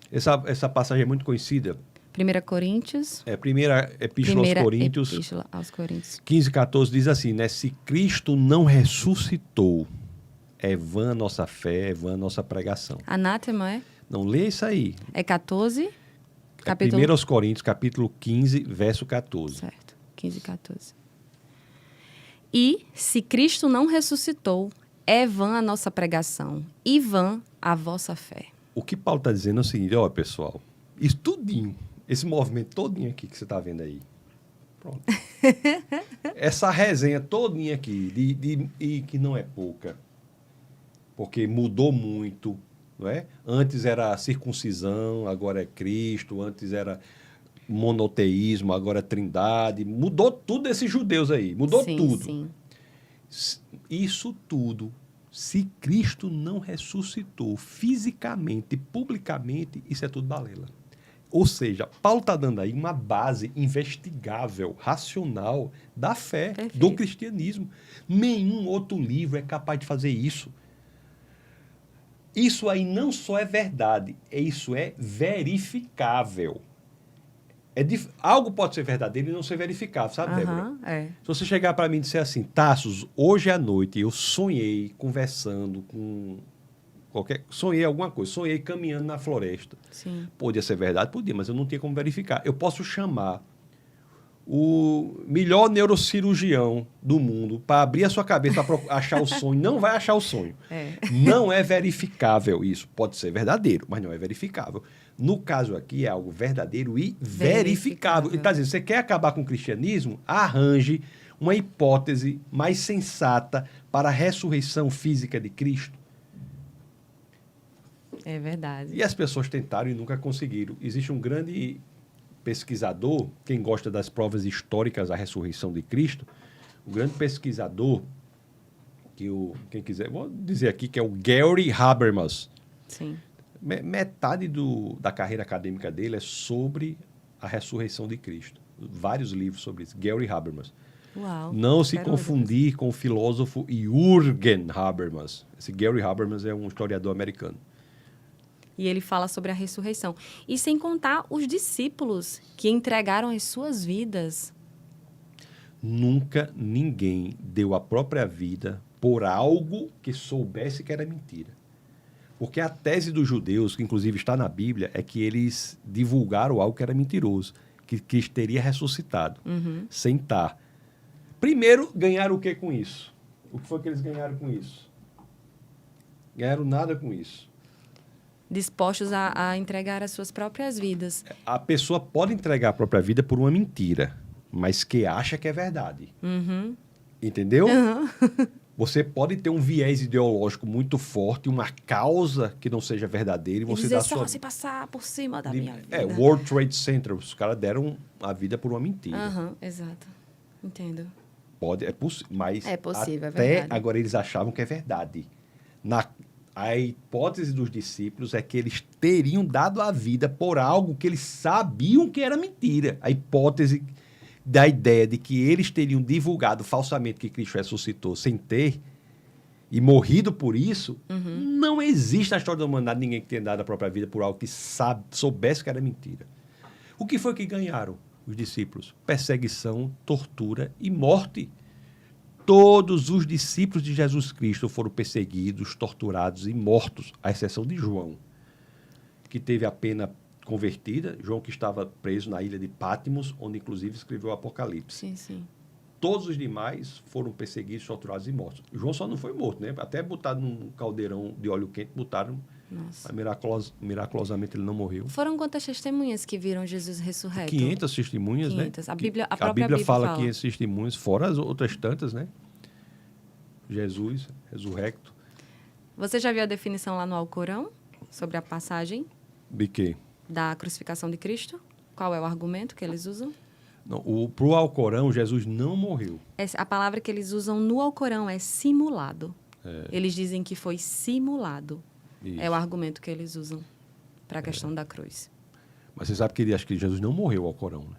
Essa passagem é muito conhecida. 1 Coríntios. Primeira Epístola aos Coríntios, Epístola aos Coríntios. 15, 14, diz assim, né? Se Cristo não ressuscitou, é vã a nossa fé, é vã a nossa pregação. Anátema é? Não lê isso aí. É 14? Capítulo... 1 aos Coríntios, capítulo 15, verso 14. Certo, 15 e 14. E, se Cristo não ressuscitou, é vã a nossa pregação e vã a vossa fé. O que Paulo está dizendo é o seguinte, ó, pessoal, isso tudinho, esse movimento todinho aqui que você está vendo aí, pronto. Essa resenha todinha aqui, e que não é pouca, porque mudou muito, não é? Antes era circuncisão, agora é Cristo, antes era monoteísmo, agora é trindade, mudou tudo esses judeus aí, mudou tudo. Sim. Isso tudo, se Cristo não ressuscitou fisicamente, publicamente, isso é tudo balela. Ou seja, Paulo está dando aí uma base investigável, racional, da fé, Perfeito. do cristianismo. Nenhum outro livro é capaz de fazer isso. Isso aí não só é verdade, isso é verificável. Algo pode ser verdadeiro e não ser verificável, sabe, Débora? É. Se você chegar para mim e disser assim, Tarsos, hoje à noite eu sonhei conversando com sonhei alguma coisa, sonhei caminhando na floresta. Sim. Podia ser verdade? Podia, mas eu não tinha como verificar. Eu posso chamar o melhor neurocirurgião do mundo para abrir a sua cabeça para achar o sonho. Não vai achar o sonho. Não é verificável isso. Pode ser verdadeiro, mas não é verificável. No caso aqui, é algo verdadeiro e verificável. Ele está dizendo, você quer acabar com o cristianismo? Arranje uma hipótese mais sensata para a ressurreição física de Cristo. É verdade. E as pessoas tentaram e nunca conseguiram. Existe um grande pesquisador, quem gosta das provas históricas da ressurreição de Cristo, um grande pesquisador, quem quiser, vou dizer aqui que é o Gary Habermas. Sim. Metade da carreira acadêmica dele é sobre a ressurreição de Cristo. Vários livros sobre isso. Gary Habermas. Uau. Não se confundir com o filósofo Jürgen Habermas. Esse Gary Habermas é um historiador americano. E ele fala sobre a ressurreição. E sem contar os discípulos que entregaram as suas vidas. Nunca ninguém deu a própria vida por algo que soubesse que era mentira. Porque a tese dos judeus, que inclusive está na Bíblia, é que eles divulgaram algo que era mentiroso, que Cristo teria ressuscitado, sem estar. Primeiro, ganharam o que com isso? O que foi que eles ganharam com isso? Ganharam nada com isso. Dispostos a entregar as suas próprias vidas. A pessoa pode entregar a própria vida por uma mentira, mas que acha que é verdade. Entendeu? Você pode ter um viés ideológico muito forte, uma causa que não seja verdadeira, e você dá sua... se passar por cima da minha vida. World Trade Center, os caras deram a vida por uma mentira. Exato. Entendo. Mas é possível, até é verdade. agora eles achavam que é verdade. A hipótese dos discípulos é que eles teriam dado a vida por algo que eles sabiam que era mentira. A hipótese da ideia de que eles teriam divulgado falsamente que Cristo ressuscitou sem ter e morrido por isso, não existe na história da humanidade ninguém que tenha dado a própria vida por algo que soubesse que era mentira. O que foi que ganharam os discípulos? Perseguição, tortura e morte. Todos os discípulos de Jesus Cristo foram perseguidos, torturados e mortos, à exceção de João, que teve a pena convertida. João que estava preso na ilha de Patmos, onde inclusive escreveu o Apocalipse. Sim, sim. Todos os demais foram perseguidos, torturados e mortos. João só não foi morto, né? Até botado num caldeirão de óleo quente, botaram. Nossa. Miraculosamente ele não morreu. Foram quantas testemunhas que viram Jesus ressurreto? 500 testemunhas, 500. né? A própria a Bíblia fala fala. 500 testemunhas, fora as outras tantas, né? Jesus, ressurrecto. Você já viu a definição lá no Alcorão sobre a passagem De quê? da crucificação de Cristo? Qual é o argumento que eles usam? Para o Alcorão, Jesus não morreu. A palavra que eles usam no Alcorão é simulado. Eles dizem que foi simulado. Isso. É o argumento que eles usam para a questão da cruz. Mas você sabe que ele acha que Jesus não morreu ao Alcorão, né?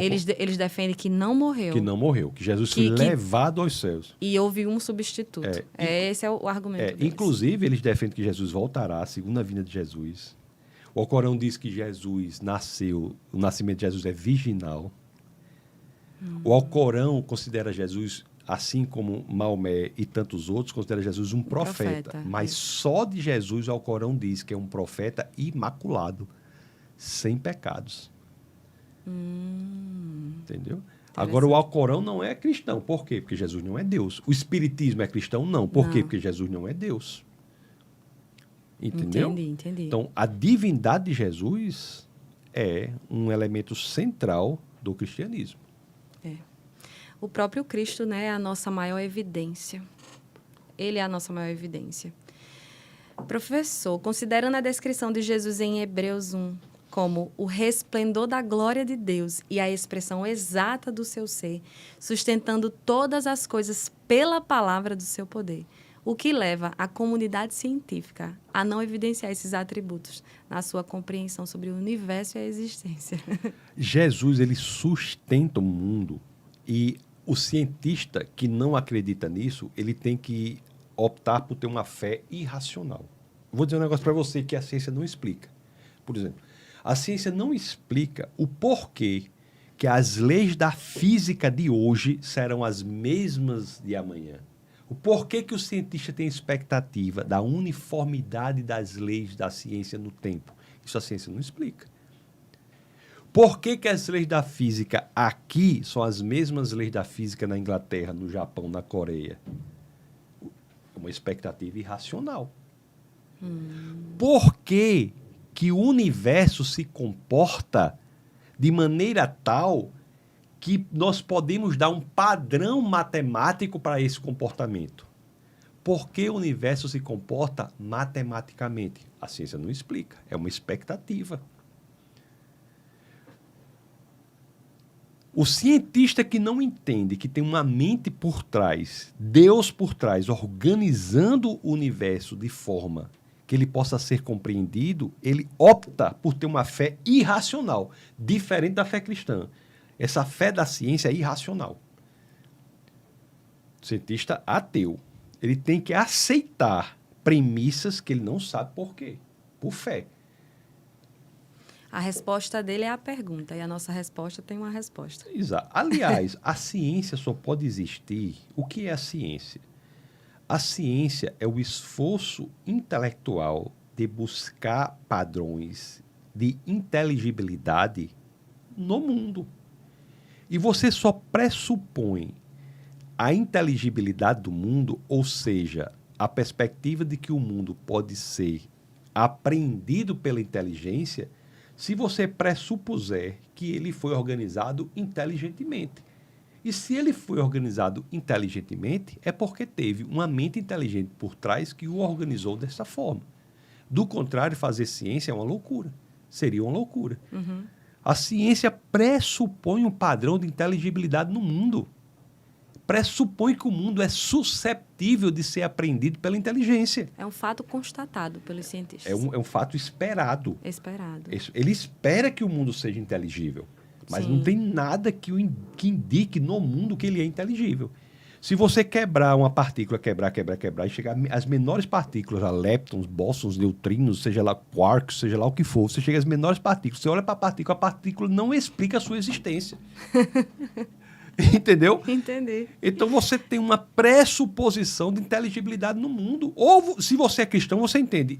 Eles defendem que não morreu. Que não morreu, que Jesus foi levado aos céus. E houve um substituto. Esse é o argumento deles. Inclusive, eles defendem que Jesus voltará, a segunda vinda de Jesus. O Alcorão diz que Jesus nasceu, o nascimento de Jesus é virginal. O Alcorão considera Jesus, assim como Maomé e tantos outros, considera Jesus um profeta. Mas só de Jesus o Alcorão diz que é um profeta imaculado, sem pecados. Entendeu? Agora, o Alcorão não é cristão. Por quê? Porque Jesus não é Deus. O Espiritismo é cristão? Não. Por quê? Porque Jesus não é Deus. Entendeu? Entendi. Então, a divindade de Jesus é um elemento central do cristianismo. O próprio Cristo, né, é a nossa maior evidência. Ele é a nossa maior evidência. Professor, considerando a descrição de Jesus em Hebreus 1 como o resplendor da glória de Deus e a expressão exata do seu ser, sustentando todas as coisas pela palavra do seu poder, o que leva a comunidade científica a não evidenciar esses atributos na sua compreensão sobre o universo e a existência. Jesus, ele sustenta o mundo, e o cientista que não acredita nisso, ele tem que optar por ter uma fé irracional. Vou dizer um negócio para você que a ciência não explica. Por exemplo, a ciência não explica o porquê que as leis da física de hoje serão as mesmas de amanhã. O porquê que o cientista tem expectativa da uniformidade das leis da ciência no tempo. Isso a ciência não explica. Por que que as leis da física aqui são as mesmas leis da física na Inglaterra, no Japão, na Coreia? Uma expectativa irracional. Por que que o universo se comporta de maneira tal que nós podemos dar um padrão matemático para esse comportamento? Por que o universo se comporta matematicamente? A ciência não explica, é uma expectativa. O cientista que não entende que tem uma mente por trás, Deus por trás, organizando o universo de forma que ele possa ser compreendido, ele opta por ter uma fé irracional, diferente da fé cristã. Essa fé da ciência é irracional. O cientista ateu, ele tem que aceitar premissas que ele não sabe por quê, por fé. A resposta dele é a pergunta, e a nossa resposta tem uma resposta. Exato. Aliás, a ciência só pode existir. O que é a ciência? A ciência é o esforço intelectual de buscar padrões de inteligibilidade no mundo. E você só pressupõe a inteligibilidade do mundo, ou seja, a perspectiva de que o mundo pode ser apreendido pela inteligência, se você pressupuser que ele foi organizado inteligentemente. E se ele foi organizado inteligentemente, é porque teve uma mente inteligente por trás que o organizou dessa forma. Do contrário, fazer ciência é uma loucura. Seria uma loucura. A ciência pressupõe um padrão de inteligibilidade no mundo. pressupõe que o mundo é susceptível de ser apreendido pela inteligência. É um fato constatado pelos cientistas. É um fato esperado. Esperado. Ele espera que o mundo seja inteligível, mas Sim. não tem nada que indique no mundo que ele é inteligível. Se você quebrar uma partícula, quebrar, e chegar às menores partículas, a leptons, bósons, neutrinos, seja lá quarks, seja lá o que for, você chega às menores partículas, você olha para a partícula não explica a sua existência. Entendeu? Entendi. Então você tem uma pressuposição de inteligibilidade no mundo. Ou, se você é cristão, você entende.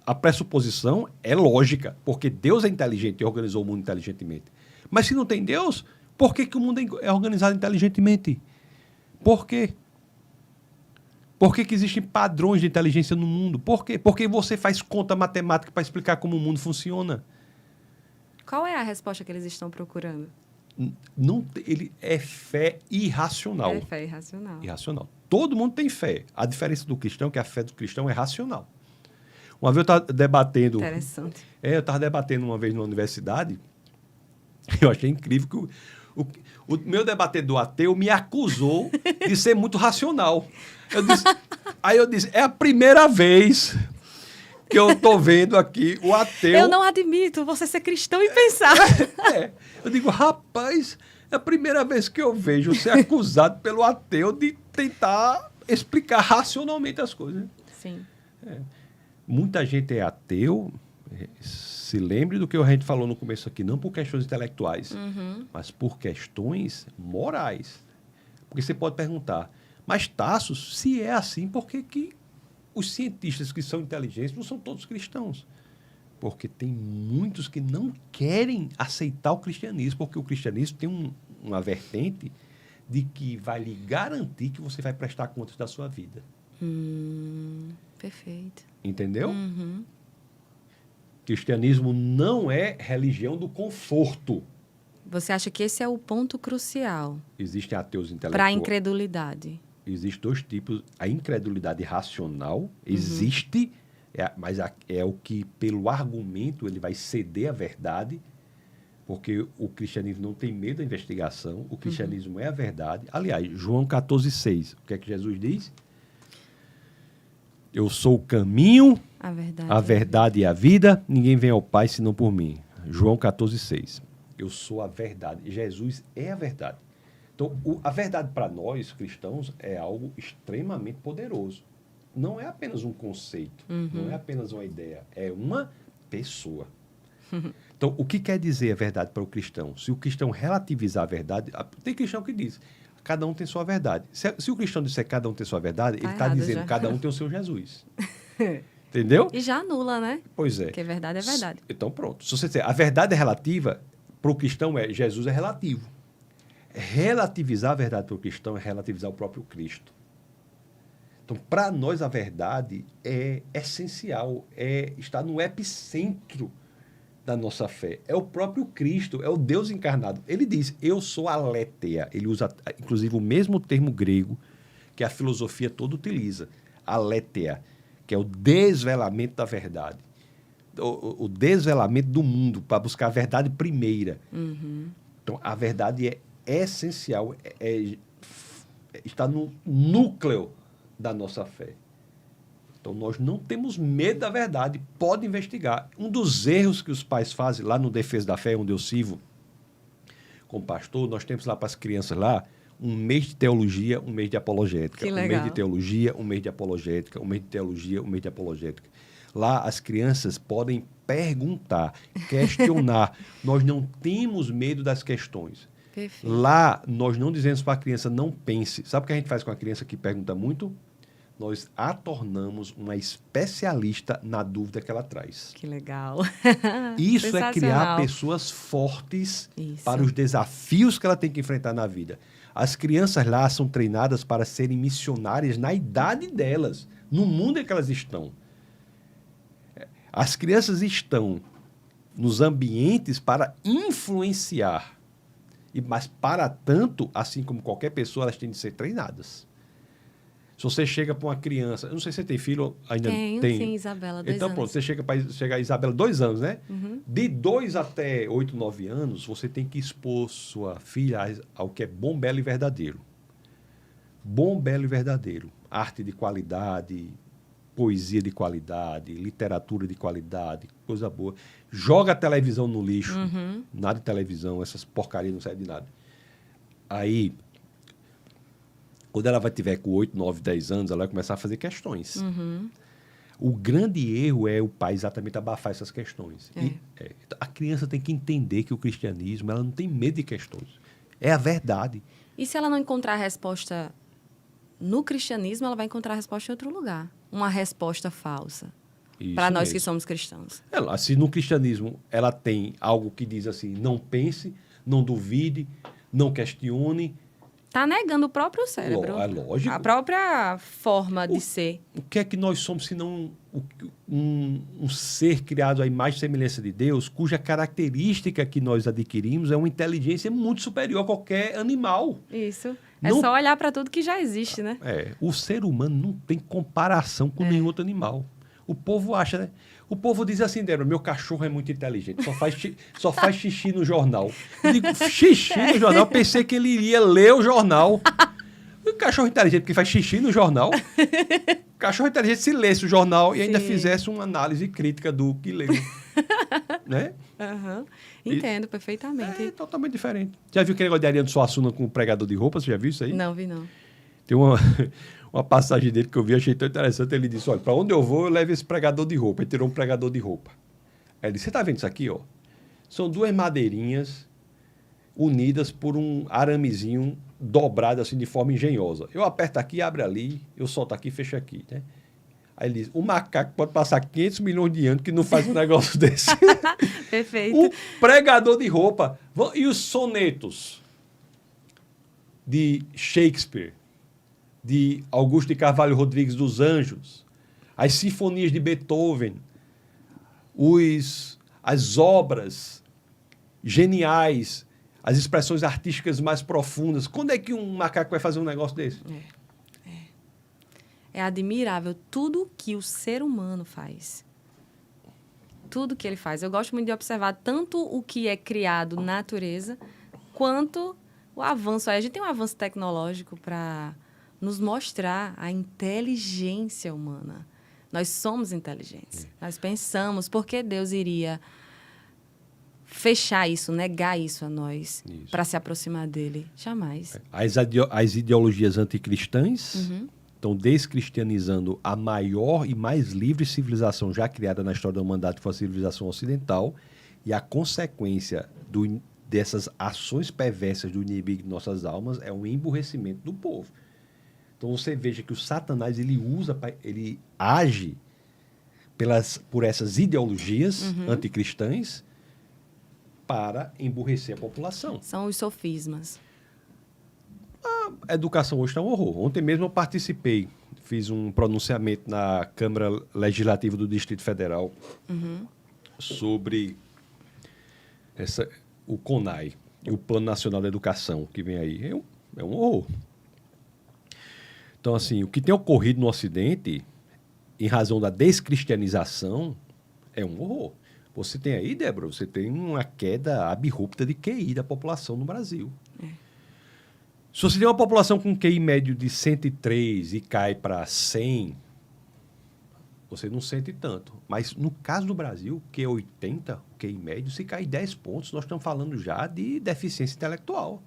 A pressuposição é lógica, porque Deus é inteligente e organizou o mundo inteligentemente. Mas se não tem Deus, por que o mundo é organizado inteligentemente? Por quê? Por que existem padrões de inteligência no mundo? Por quê? Porque você faz conta matemática para explicar como o mundo funciona. Qual é a resposta que eles estão procurando? Ele é fé irracional. É fé irracional. Irracional. Todo mundo tem fé. A diferença do cristão é que a fé do cristão é racional. Uma vez eu estava debatendo... Interessante. Eu estava debatendo uma vez na universidade. Eu achei incrível que o meu debatedor ateu me acusou de ser muito racional. Aí eu disse, é a primeira vez que eu estou vendo aqui o ateu... Eu não admito você ser cristão e pensar. Eu digo, rapaz, é a primeira vez que eu vejo ser acusado pelo ateu de tentar explicar racionalmente as coisas. Sim. Muita gente é ateu, se lembre do que a gente falou no começo aqui, não por questões intelectuais, mas por questões morais. Porque você pode perguntar, mas Tasso, se é assim, por que os cientistas que são inteligentes não são todos cristãos? Porque tem muitos que não querem aceitar o cristianismo, porque o cristianismo tem uma vertente de que vai lhe garantir que você vai prestar contas da sua vida. Perfeito. Entendeu? Cristianismo não é religião do conforto. Você acha que esse é o ponto crucial Existem ateus intelectuais. para a incredulidade? Existem dois tipos. A incredulidade racional existe, mas é o que, pelo argumento, ele vai ceder à verdade, porque o cristianismo não tem medo da investigação, o cristianismo é a verdade. Aliás, João 14,6, o que é que Jesus diz? Eu sou o caminho, a verdade e a vida, ninguém vem ao Pai senão por mim. João 14,6. Eu sou a verdade. Jesus é a verdade. Então, a verdade para nós, cristãos, é algo extremamente poderoso. Não é apenas um conceito, não é apenas uma ideia, é uma pessoa. Então, o que quer dizer a verdade para o cristão? Se o cristão relativizar a verdade, tem cristão que diz, cada um tem sua verdade. Se o cristão disser cada um tem sua verdade, ele está dizendo já. Cada um tem o seu Jesus. Entendeu? E já anula, né? Pois é. Porque verdade é verdade. Então, pronto. Se você disser a verdade é relativa, para o cristão Jesus é relativo. Relativizar a verdade para o cristão é relativizar o próprio Cristo. Então, para nós, a verdade é essencial, está no epicentro da nossa fé. É o próprio Cristo, é o Deus encarnado. Ele diz, eu sou aletheia. Ele usa, inclusive, o mesmo termo grego que a filosofia toda utiliza. Aletheia, que é o desvelamento da verdade. O desvelamento do mundo, para buscar a verdade primeira. Então, a verdade é essencial, está no núcleo da nossa fé. Então, nós não temos medo da verdade, pode investigar. Um dos erros que os pais fazem lá no Defesa da Fé, onde eu sirvo como pastor, nós temos lá para as crianças lá um mês de teologia, um mês de apologética. Que um legal. mês de teologia, um mês de apologética, um mês de teologia, um mês de apologética. Lá as crianças podem perguntar, questionar. Nós não temos medo das questões. Perfeito. Lá, nós não dizemos para a criança não pense. Sabe o que a gente faz com a criança que pergunta muito? Nós a tornamos uma especialista na dúvida que ela traz. Que legal. Isso é criar pessoas fortes para os desafios que ela tem que enfrentar na vida. As crianças lá são treinadas para serem missionárias na idade delas, no mundo em que elas estão. As crianças estão nos ambientes para influenciar. Mas, para tanto, assim como qualquer pessoa, elas têm de ser treinadas. Se você chega para uma criança... Eu não sei se você tem filho ainda. Tenho, sim, Isabela, 2 anos. Então, pronto, você chega a Isabela, 2 anos, né? De 2 até 8, 9 anos, você tem que expor sua filha ao que é bom, belo e verdadeiro. bom, belo e verdadeiro. Arte de qualidade, poesia de qualidade, literatura de qualidade, coisa boa. Joga a televisão no lixo. Nada de televisão, essas porcarias não servem de nada. Aí, quando ela vai tiver com 8, 9, 10 anos, ela vai começar a fazer questões. O grande erro é o pai exatamente abafar essas questões. A criança tem que entender que o cristianismo, ela não tem medo de questões. É a verdade. E se ela não encontrar a resposta no cristianismo, ela vai encontrar a resposta em outro lugar. Uma resposta falsa. Para nós mesmo. que somos cristãos. Se no cristianismo ela tem algo que diz assim, não pense, não duvide, não questione. Está negando o próprio cérebro. É lógico. A própria forma de ser. O que é que nós somos, senão um ser criado à imagem e semelhança de Deus, cuja característica que nós adquirimos é uma inteligência muito superior a qualquer animal. Isso. É só olhar para tudo que já existe, né? O ser humano não tem comparação com nenhum outro animal. O povo acha, né? O povo diz assim, Débora, meu cachorro é muito inteligente, só faz xixi no jornal. Eu digo, xixi no jornal? Eu pensei que ele iria ler o jornal. O cachorro inteligente que faz xixi no jornal. O cachorro inteligente se lesse o jornal e ainda fizesse uma análise crítica do que leu. Né? Entendo perfeitamente. É totalmente diferente. Já viu aquele negócio de Ariano Suassuna com o pregador de roupa? Você já viu isso aí? Não, vi não. Tem uma passagem dele que eu vi, achei tão interessante. Ele disse, olha, para onde eu vou, eu levo esse pregador de roupa. Ele tirou um pregador de roupa. Aí ele disse, você está vendo isso aqui? Ó? São duas madeirinhas unidas por um aramezinho dobrado assim de forma engenhosa. Eu aperto aqui, abre ali, eu solto aqui, fecho aqui. Né? Aí ele diz, o macaco pode passar 500 milhões de anos que não faz um negócio desse. Perfeito. O pregador de roupa. E os sonetos de Shakespeare, de Augusto de Carvalho Rodrigues dos Anjos, as sinfonias de Beethoven, as obras geniais, as expressões artísticas mais profundas. Quando é que um macaco vai fazer um negócio desse? É admirável tudo que o ser humano faz. Tudo que ele faz. Eu gosto muito de observar tanto o que é criado na natureza, quanto o avanço. A gente tem um avanço tecnológico para nos mostrar a inteligência humana. Nós somos inteligentes. Nós pensamos, por que Deus iria fechar isso, negar isso a nós, para se aproximar dele? Jamais. As ideologias anticristãs estão descristianizando a maior e mais livre civilização já criada na história da humanidade, que foi a civilização ocidental, e a consequência dessas ações perversas do inimigo de nossas almas é um emburrecimento do povo. Então você veja que o Satanás ele age por essas ideologias anticristãs para emburrecer a população. São os sofismas. A educação hoje está um horror. Ontem mesmo eu participei, fiz um pronunciamento na Câmara Legislativa do Distrito Federal sobre o CONAI, o Plano Nacional da Educação, que vem aí. É um horror. Então, assim, o que tem ocorrido no Ocidente, em razão da descristianização, é um horror. Você tem aí, Débora, você tem uma queda abrupta de QI da população no Brasil. Se você tem uma população com QI médio de 103 e cai para 100, você não sente tanto. Mas no caso do Brasil, que é 80, o QI médio, se cai 10 pontos, nós estamos falando já de deficiência intelectual.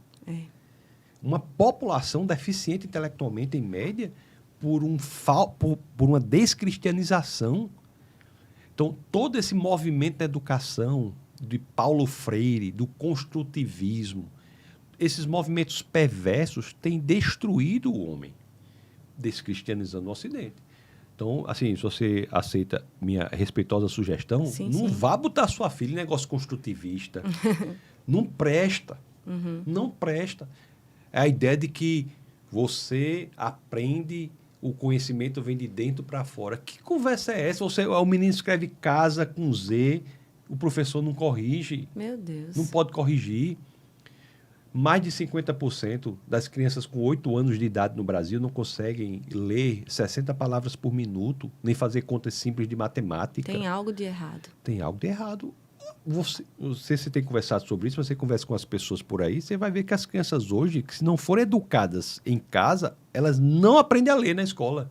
Uma população deficiente intelectualmente, em média, por uma descristianização. Então, todo esse movimento da educação, de Paulo Freire, do construtivismo, esses movimentos perversos têm destruído o homem, descristianizando o Ocidente. Então, assim, se você aceita minha respeitosa sugestão, não vá botar sua filha em negócio construtivista. Não presta. Não presta. É a ideia de que você aprende, o conhecimento vem de dentro para fora. Que conversa é essa? O menino escreve casa com Z, o professor não corrige. Meu Deus. Não pode corrigir. Mais de 50% das crianças com 8 anos de idade no Brasil não conseguem ler 60 palavras por minuto, nem fazer contas simples de matemática. Tem algo de errado. Tem algo de errado. Você tem conversado sobre isso, você conversa com as pessoas por aí, você vai ver que as crianças hoje, que se não forem educadas em casa, elas não aprendem a ler na escola.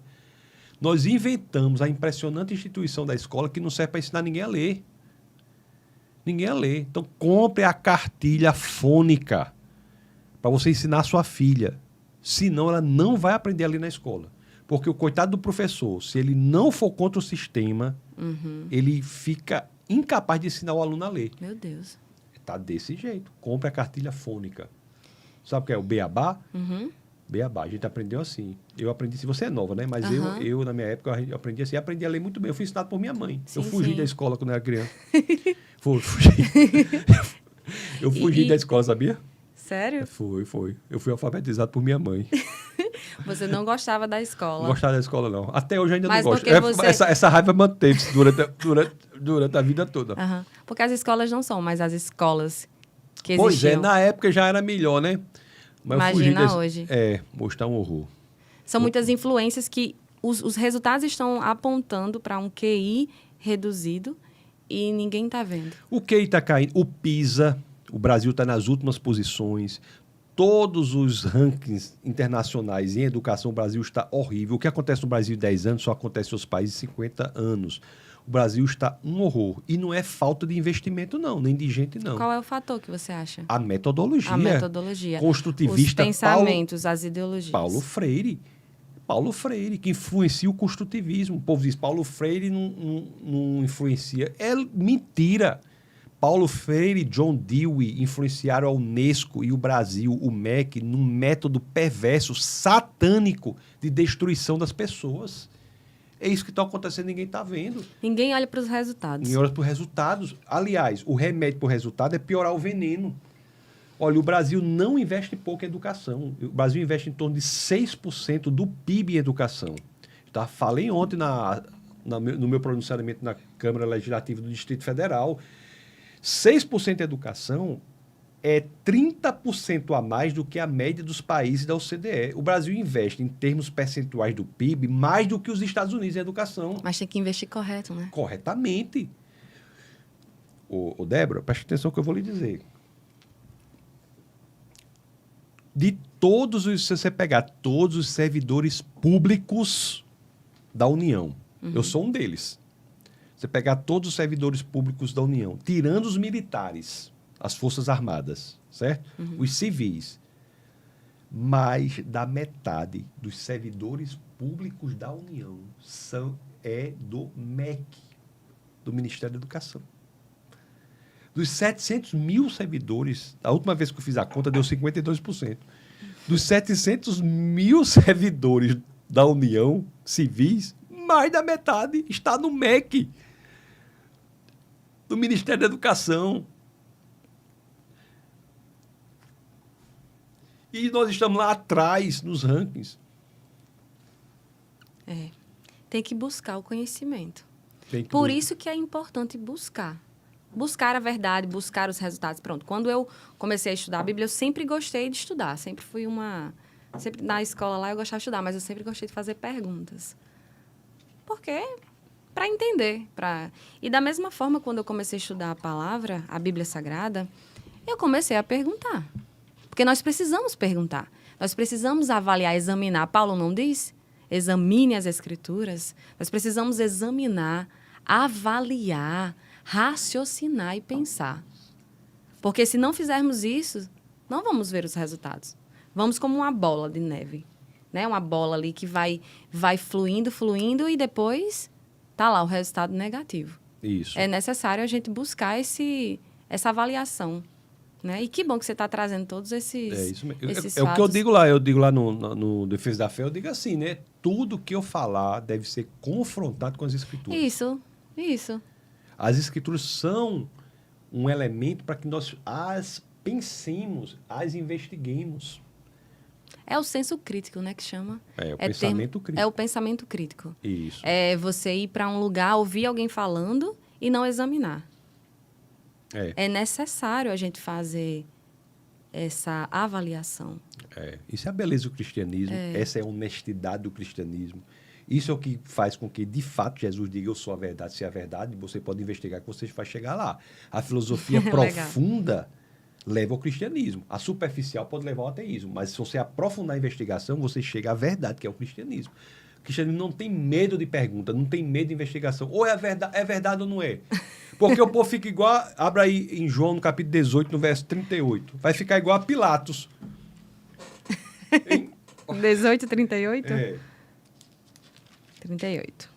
Nós inventamos a impressionante instituição da escola que não serve para ensinar ninguém a ler. Ninguém a ler. Então, compre a cartilha fônica para você ensinar a sua filha. Senão, ela não vai aprender a ler na escola. Porque o coitado do professor, se ele não for contra o sistema, ele fica incapaz de ensinar o aluno a ler. Meu Deus. Está desse jeito. Compre a cartilha fônica. Sabe o que é o beabá? Beabá. A gente aprendeu assim. Eu aprendi assim. Você é nova, né? Mas eu, na minha época, eu aprendi assim. Aprendi a ler muito bem. Eu fui ensinado por minha mãe. Sim, eu fugi sim. da escola quando eu era criança. Fugi. Eu fugi da escola, sabia? Sério? Foi. Eu fui alfabetizado por minha mãe. Você não gostava da Não escola? gostava da escola, não. Até hoje eu ainda Mas não gosto. porque você- Essa raiva manteve-se durante a vida toda. Aham. Porque as escolas não são mais as escolas que Pois é, existiam. na época já era melhor, né? Mas eu fugi Imagina hoje. Hoje tá um horror. São muitas influências que os resultados estão apontando para um QI reduzido e ninguém está vendo. O QI está caindo. O PISA, o Brasil está nas últimas posições. Todos os rankings internacionais em educação, o Brasil está horrível. O que acontece no Brasil em 10 anos só acontece nos países em 50 anos. O Brasil está um horror. E não é falta de investimento, não, nem de gente, não. Qual é o fator que você acha? A metodologia. A metodologia. Construtivista. Os pensamentos, as ideologias. Paulo Freire, que influencia o construtivismo. O povo diz, Paulo Freire não influencia. É mentira. Paulo Freire e John Dewey influenciaram a Unesco e o Brasil, o MEC, num método perverso, satânico de destruição das pessoas. É isso que está acontecendo, ninguém está vendo. Ninguém olha para os resultados. Em horas por resultados. Aliás, o remédio para o resultado é piorar o veneno. Olha, o Brasil não investe pouco em educação. O Brasil investe em torno de 6% do PIB em educação. Falei ontem no meu pronunciamento na Câmara Legislativa do Distrito Federal. 6% de educação é 30% a mais do que a média dos países da OCDE. O Brasil investe, em termos percentuais do PIB, mais do que os Estados Unidos em educação. Mas tem que investir correto, né? Corretamente. Ô Débora, preste atenção no que eu vou lhe dizer. Se você pegar todos os servidores públicos da União, eu sou um deles. Você pegar todos os servidores públicos da União, tirando os militares, as Forças Armadas, certo? Os civis. Mais da metade dos servidores públicos da União é do MEC, do Ministério da Educação. Dos 700 mil servidores, a última vez que eu fiz a conta deu 52%. Dos 700 mil servidores da União, civis, mais da metade está no MEC, do Ministério da Educação. E nós estamos lá atrás nos rankings. Tem que buscar o conhecimento. Tem que Por isso que é importante buscar. Buscar a verdade, buscar os resultados. Pronto, quando eu comecei a estudar a Bíblia, eu sempre gostei de estudar. Sempre fui Sempre na escola lá eu gostava de estudar, mas eu sempre gostei de fazer perguntas. Porque para entender. E da mesma forma, quando eu comecei a estudar a palavra, a Bíblia Sagrada, eu comecei a perguntar. Porque nós precisamos perguntar. Nós precisamos avaliar, examinar. Paulo não diz? Examine as Escrituras. Nós precisamos examinar, avaliar, raciocinar e pensar. Porque se não fizermos isso, não vamos ver os resultados. Vamos como uma bola de neve, né? Uma bola ali que vai fluindo e depois tá lá o resultado negativo. Isso. É necessário a gente buscar essa avaliação, né? E que bom que você está trazendo todos esses É isso mesmo. esses É o que eu fatos. digo lá. Eu digo lá no Defesa da Fé, eu digo assim, né? Tudo que eu falar deve ser confrontado com as Escrituras. Isso. As Escrituras são um elemento para que nós as pensemos, as investiguemos. É o senso crítico, né, que chama. É o pensamento crítico. É o pensamento crítico. Isso. É você ir para um lugar, ouvir alguém falando e não examinar. É necessário a gente fazer essa avaliação. Isso é a beleza do cristianismo. Essa é a honestidade do cristianismo. Isso é o que faz com que, de fato, Jesus diga, eu sou a verdade, se é a verdade, você pode investigar que você vai chegar lá. A filosofia profunda leva ao cristianismo. A superficial pode levar ao ateísmo, mas se você aprofundar a investigação, você chega à verdade, que é o cristianismo. O cristianismo não tem medo de pergunta, não tem medo de investigação. Ou é verdade ou não é? Porque o povo fica igual... Abra aí em João, no capítulo 18, no verso 38. Vai ficar igual a Pilatos. 18, 38? É. 38.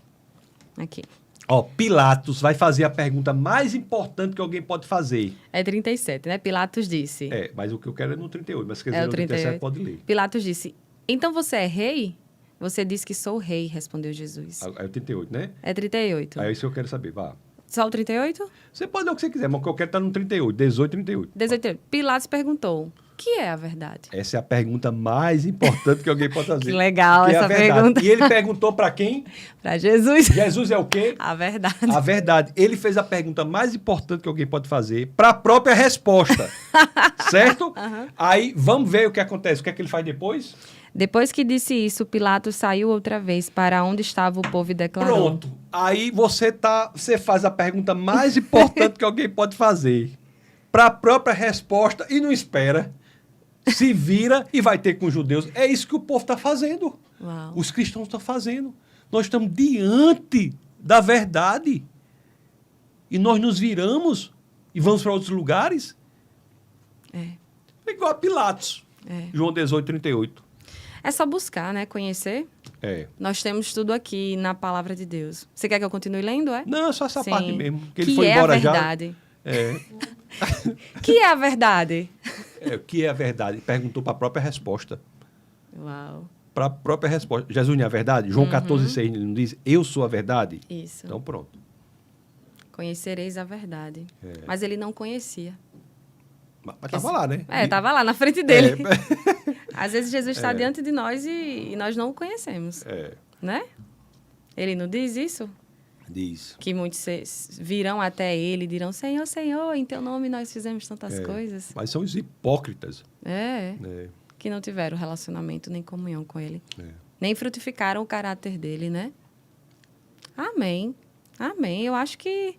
Aqui. Ó, Pilatos vai fazer a pergunta mais importante que alguém pode fazer. É 37, né? Pilatos disse. É, mas o que eu quero é no 38. Mas se quiser É o no 37, pode ler. Pilatos disse, então você é rei? Você disse que sou rei, respondeu Jesus. É o 38, né? É 38. É isso que eu quero saber, vá. Só o 38? Você pode ler o que você quiser, mas o que eu quero tá no 38. 18, 38. 18. Pilatos perguntou, o que é a verdade? Essa é a pergunta mais importante que alguém pode fazer. Que legal Que é essa a verdade. pergunta. E ele perguntou para quem? Para Jesus. Jesus é o quê? A verdade. A verdade. Ele fez a pergunta mais importante que alguém pode fazer para a própria resposta. Certo? Aí, vamos ver o que acontece. O que é que ele faz depois? Depois que disse isso, Pilatos saiu outra vez para onde estava o povo e declarou. Pronto. Aí você faz a pergunta mais importante que alguém pode fazer para a própria resposta e não espera. Se vira e vai ter com os judeus. É isso que o povo está fazendo. Uau. Os cristãos estão fazendo. Nós estamos diante da verdade. E nós nos viramos e vamos para outros lugares. É. Igual a Pilatos. É. João 18, 38. É só buscar, né? Conhecer. É. Nós temos tudo aqui na palavra de Deus. Você quer que eu continue lendo, é? Não, é só essa Sim. parte mesmo. Que ele Que foi é embora a verdade. já. É. Que é a verdade? É. O que é a verdade? Perguntou para a própria resposta. Uau. Para a própria resposta. Jesus não é a verdade? João 14, 6, ele não diz, eu sou a verdade? Isso. Então, pronto. Conhecereis a verdade. É. Mas ele não conhecia. Mas estava lá, né? É, estava lá na frente dele. É. Às vezes Jesus está diante de nós e nós não o conhecemos, É. né? Ele não diz isso? Diz. Que muitos virão até ele e dirão, Senhor, Senhor, em teu nome nós fizemos tantas É. coisas. Mas são os hipócritas. É, É. que não tiveram relacionamento nem comunhão com ele. É. Nem frutificaram o caráter dele, né? Amém. Amém. Eu acho que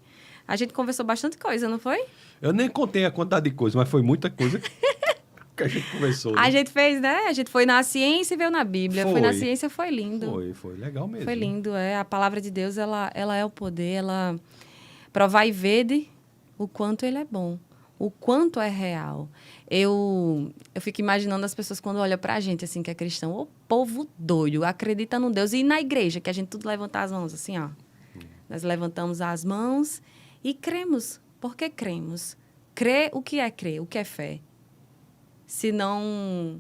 a gente conversou bastante coisa, não foi? Eu nem contei a quantidade de coisa, mas foi muita coisa que a gente conversou. Né? A gente fez, né? A gente foi na ciência e veio na Bíblia. Foi na ciência, foi lindo. Foi legal mesmo. Foi lindo, é. A palavra de Deus, ela é o poder, ela provai e vede o quanto ele é bom, o quanto é real. Eu fico imaginando as pessoas quando olham pra gente, assim, que é cristão, o povo doido, acredita no Deus. E na igreja, que a gente tudo levanta as mãos, assim, ó. Nós levantamos as mãos e cremos. Por que cremos? Crer, o que é crer? O que é fé? Se não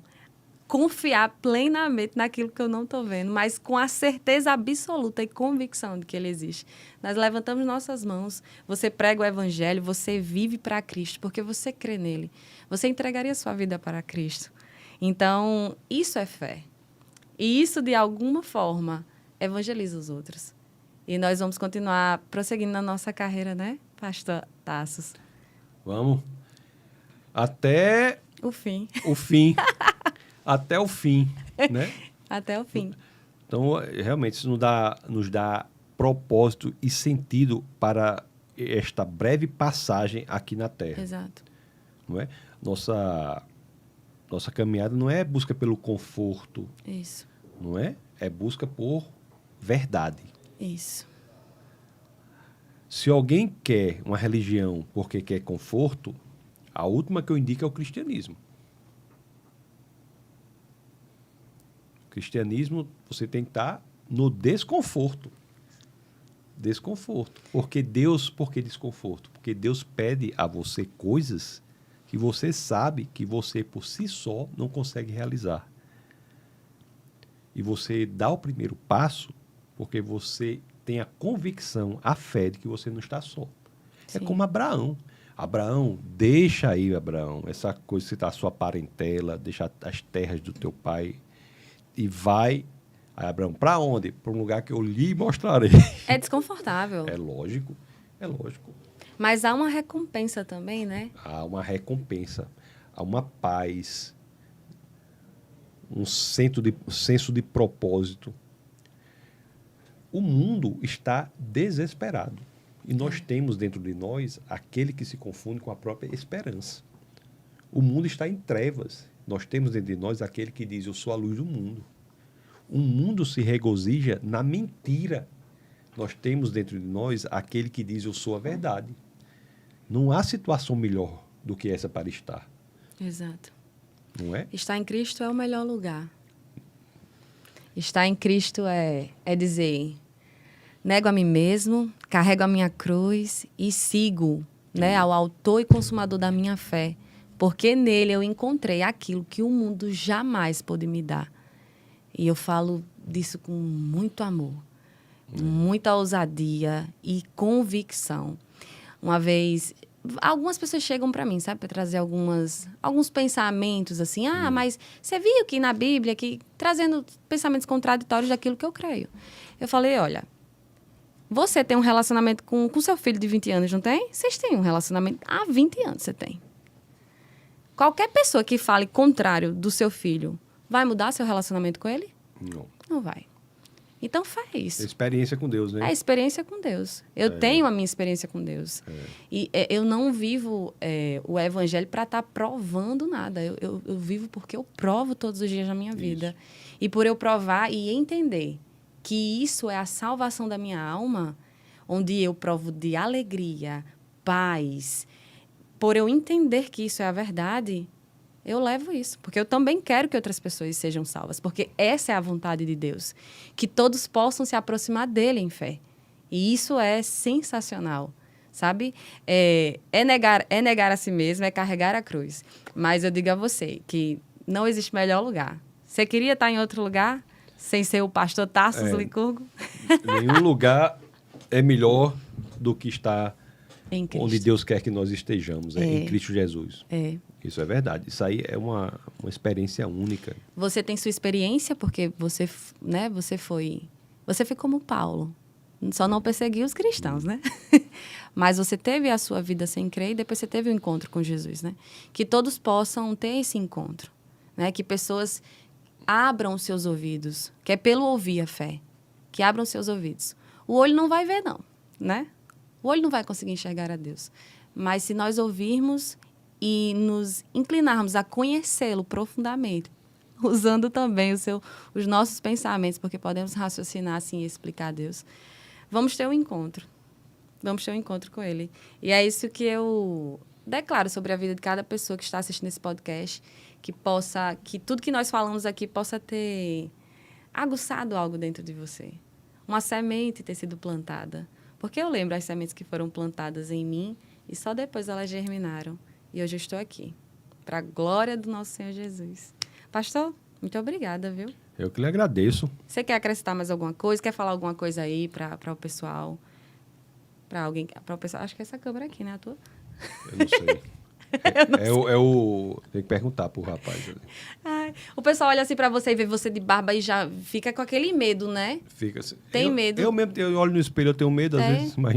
confiar plenamente naquilo que eu não estou vendo, mas com a certeza absoluta e convicção de que ele existe. Nós levantamos nossas mãos, você prega o evangelho, você vive para Cristo, porque você crê nele. Você entregaria sua vida para Cristo. Então, isso é fé. E isso, de alguma forma, evangeliza os outros. E nós vamos continuar prosseguindo na nossa carreira, né, Pastor Tassos? Vamos. Até O fim. o fim. Até o fim, né? Até o fim. Então, realmente, isso nos dá propósito e sentido para esta breve passagem aqui na Terra. Exato. Não é? Nossa caminhada não é busca pelo conforto, Isso. não é? É busca por verdade. Isso. Se alguém quer uma religião porque quer conforto, a última que eu indico é o cristianismo. O cristianismo, você tem que estar no desconforto. Desconforto. Por que desconforto? Porque Deus pede a você coisas que você sabe que você, por si só, não consegue realizar. E você dá o primeiro passo porque você tem a convicção, a fé de que você não está só. Sim. É como Abraão. Abraão, deixa aí, Abraão, essa coisa que você está a sua parentela, deixa as terras do teu pai e vai. Aí, Abraão, para onde? Para um lugar que eu lhe mostrarei. É desconfortável. É lógico, é lógico. Mas há uma recompensa também, né? Há uma recompensa, há uma paz, um senso de propósito. o mundo está desesperado. E nós temos dentro de nós aquele que se confunde com a própria esperança. O mundo está em trevas. Nós temos dentro de nós aquele que diz, eu sou a luz do mundo. O mundo se regozija na mentira. Nós temos dentro de nós aquele que diz, eu sou a verdade. Não há situação melhor do que essa para estar. Exato. Não é? Estar em Cristo é o melhor lugar. Estar em Cristo é dizer, nego a mim mesmo, carrego a minha cruz e sigo, né, ao autor e consumador da minha fé. Porque nele eu encontrei aquilo que o mundo jamais pôde me dar. E eu falo disso com muito amor, muita ousadia e convicção. Uma vez, algumas pessoas chegam para mim, sabe, para trazer alguns pensamentos assim. Mas você viu que na Bíblia, que trazendo pensamentos contraditórios daquilo que eu creio. Eu falei, olha, você tem um relacionamento com seu filho de 20 anos, não tem? Vocês têm um relacionamento há 20 anos, você tem. Qualquer pessoa que fale contrário do seu filho, vai mudar seu relacionamento com ele? Não. Não vai. Então faz. Experiência com Deus, né? É a experiência com Deus. Eu tenho a minha experiência com Deus. E eu não vivo o evangelho para estar provando nada. Eu vivo porque eu provo todos os dias da minha vida. E por eu provar e entender que isso é a salvação da minha alma, onde eu provo de alegria, paz. Por eu entender que isso é a verdade, eu levo isso. Porque eu também quero que outras pessoas sejam salvas. Porque essa é a vontade de Deus. Que todos possam se aproximar dele em fé. E isso é sensacional, sabe? É negar a si mesmo, é carregar a cruz. Mas eu digo a você que não existe melhor lugar. Você queria estar em outro lugar, sem ser o pastor Tarsus Licurgo? Nenhum lugar é melhor do que estar em Cristo. Onde Deus quer que nós estejamos, em Cristo Jesus. Isso é verdade. Isso aí é uma experiência única. Você tem sua experiência porque você foi como Paulo. Só não perseguiu os cristãos, né? Mas você teve a sua vida sem crer e depois você teve o encontro com Jesus, né? Que todos possam ter esse encontro, né? Que pessoas abram os seus ouvidos, que é pelo ouvir a fé, que abram os seus ouvidos. O olho não vai ver, não, né? O olho não vai conseguir enxergar a Deus. Mas se nós ouvirmos e nos inclinarmos a conhecê-lo profundamente, usando também os nossos pensamentos, porque podemos raciocinar assim e explicar a Deus, vamos ter um encontro. Vamos ter um encontro com Ele. E é isso que eu declaro sobre a vida de cada pessoa que está assistindo esse podcast, que tudo que nós falamos aqui possa ter aguçado algo dentro de você. Uma semente ter sido plantada. Porque eu lembro as sementes que foram plantadas em mim e só depois elas germinaram. E hoje eu estou aqui, para a glória do nosso Senhor Jesus. Pastor, muito obrigada, viu? Eu que lhe agradeço. Você quer acrescentar mais alguma coisa? Quer falar alguma coisa aí para o pessoal? Para alguém? Para o pessoal? Acho que é essa câmera aqui, né? A tua? Eu não sei. Tem que perguntar pro rapaz. Ai, o pessoal olha assim pra você e vê você de barba e já fica com aquele medo, né? Fica assim. Tem medo. Eu mesmo olho no espelho, eu tenho medo às vezes, mas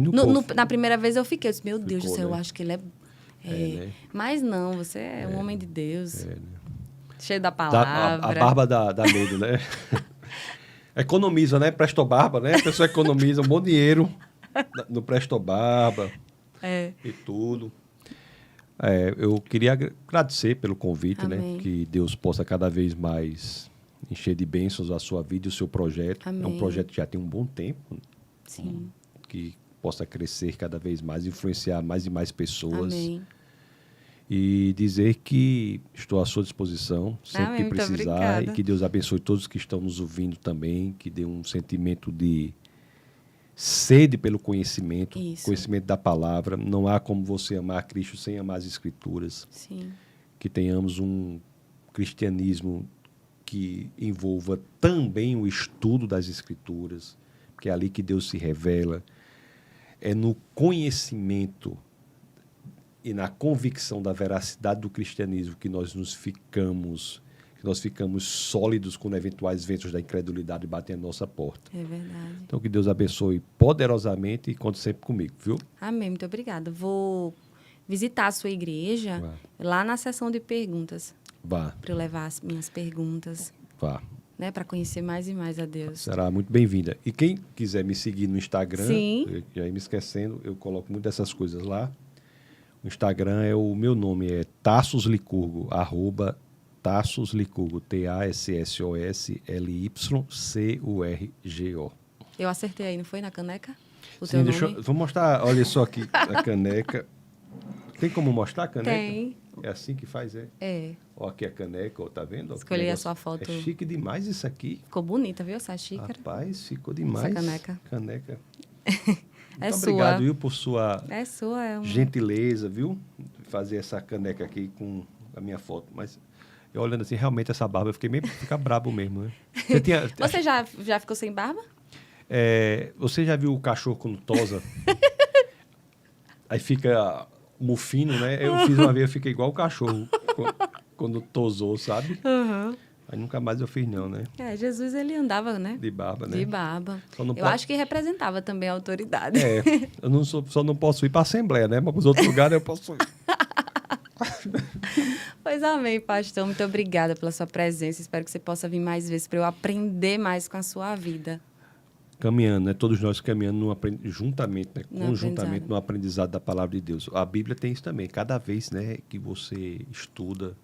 na primeira vez eu fiquei, eu disse, meu Deus do céu, né? eu acho que ele é... né? Mas não, você é um homem de Deus. Né? Cheio da palavra. A barba dá medo, né? Economiza, né? Prestobarba, né? A pessoa economiza um bom dinheiro no Prestobarba e tudo. Eu queria agradecer pelo convite, Amém. né? Que Deus possa cada vez mais encher de bênçãos a sua vida e o seu projeto. Amém. É um projeto que já tem um bom tempo. Sim. Que possa crescer cada vez mais, influenciar mais e mais pessoas. Amém. E dizer que estou à sua disposição, sempre Amém, que precisar. obrigada. E que Deus abençoe todos que estão nos ouvindo também, que dê um sentimento de sede pelo conhecimento, Isso. conhecimento da palavra. Não há como você amar Cristo sem amar as Escrituras. Sim. Que tenhamos um cristianismo que envolva também o estudo das Escrituras, porque é ali que Deus se revela. É no conhecimento e na convicção da veracidade do cristianismo que nós ficamos sólidos quando eventuais ventos da incredulidade batem à nossa porta. É verdade. Então, que Deus abençoe poderosamente e conte sempre comigo, viu? Amém, muito obrigada. Vou visitar a sua igreja lá na seção de perguntas. Vá. Para eu levar as minhas perguntas. Vá. né, para conhecer mais e mais a Deus. Será muito bem-vinda. E quem quiser me seguir no Instagram, Sim. já ia me esquecendo, eu coloco muito dessas coisas lá. O Instagram é o meu nome, é Tassos Licurgo, @Tassos Licurgo, TASSOSLYCURGO. Eu acertei aí, não foi na caneca? O Sim, teu nome? vou mostrar, olha só aqui a caneca. Tem como mostrar a caneca? Tem. É assim que faz, é? É. Ó, aqui a caneca, ó, tá vendo? Ó, que Escolhi a negócio. sua foto. É chique demais isso aqui. Ficou bonita, viu, essa xícara? Rapaz, ficou demais. Essa caneca. Caneca. É Muito sua. obrigado, viu, por sua É sua, é uma... gentileza, viu? Fazer essa caneca aqui com a minha foto. Mas eu olhando assim, realmente essa barba, eu fiquei meio fica brabo mesmo, né? Você já ficou sem barba? Você já viu o cachorro quando tosa? Aí fica mufino, né? Eu fiz uma vez, eu fiquei igual o cachorro quando tosou, sabe? Uhum. Aí nunca mais eu fiz não, né? Jesus, ele andava, né? De barba, né? De barba. Só não Eu pode- acho que representava também a autoridade. Eu só não posso ir para a Assembleia, né? Mas para os outros lugares eu posso ir. Pois amém, pastor. Muito obrigada pela sua presença. Espero que você possa vir mais vezes para eu aprender mais com a sua vida. Caminhando, né? Todos nós caminhando juntamente, né? No Conjuntamente aprendizado. no aprendizado da palavra de Deus. A Bíblia tem isso também. Cada vez, né, que você estuda,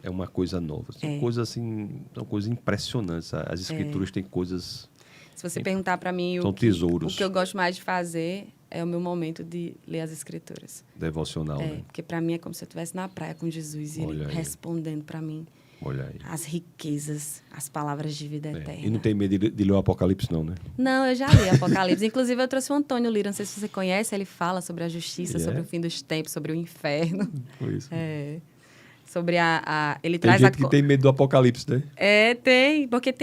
é uma coisa nova. São coisas assim, são coisas impressionantes. As escrituras têm coisas. Se você perguntar para mim São tesouros. o que eu gosto mais de fazer é o meu momento de ler as escrituras. Devocional, né? Porque para mim é como se eu estivesse na praia com Jesus e Olha ele aí. respondendo para mim Olha aí. as riquezas, as palavras de vida eterna. E não tem medo de ler o Apocalipse, não, né? Não, eu já li Apocalipse. Inclusive, eu trouxe o Antônio Lira, não sei se você conhece, ele fala sobre a justiça, Ele sobre é? o fim dos tempos, sobre o inferno. Foi isso. Sobre ele Tem traz gente que tem medo do Apocalipse, né? Tem, porque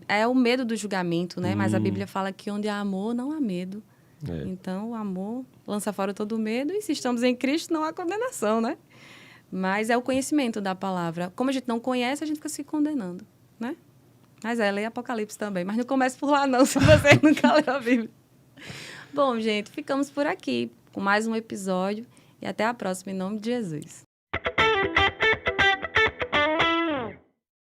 é o medo do julgamento, né? Mas a Bíblia fala que onde há amor, não há medo. É. Então, o amor lança fora todo o medo, e se estamos em Cristo, não há condenação, né? Mas é o conhecimento da palavra. Como a gente não conhece, a gente fica se condenando, né? Mas leia Apocalipse também. Mas não comece por lá, não, se você nunca leu a Bíblia. Bom, gente, ficamos por aqui com mais um episódio. E até a próxima, em nome de Jesus.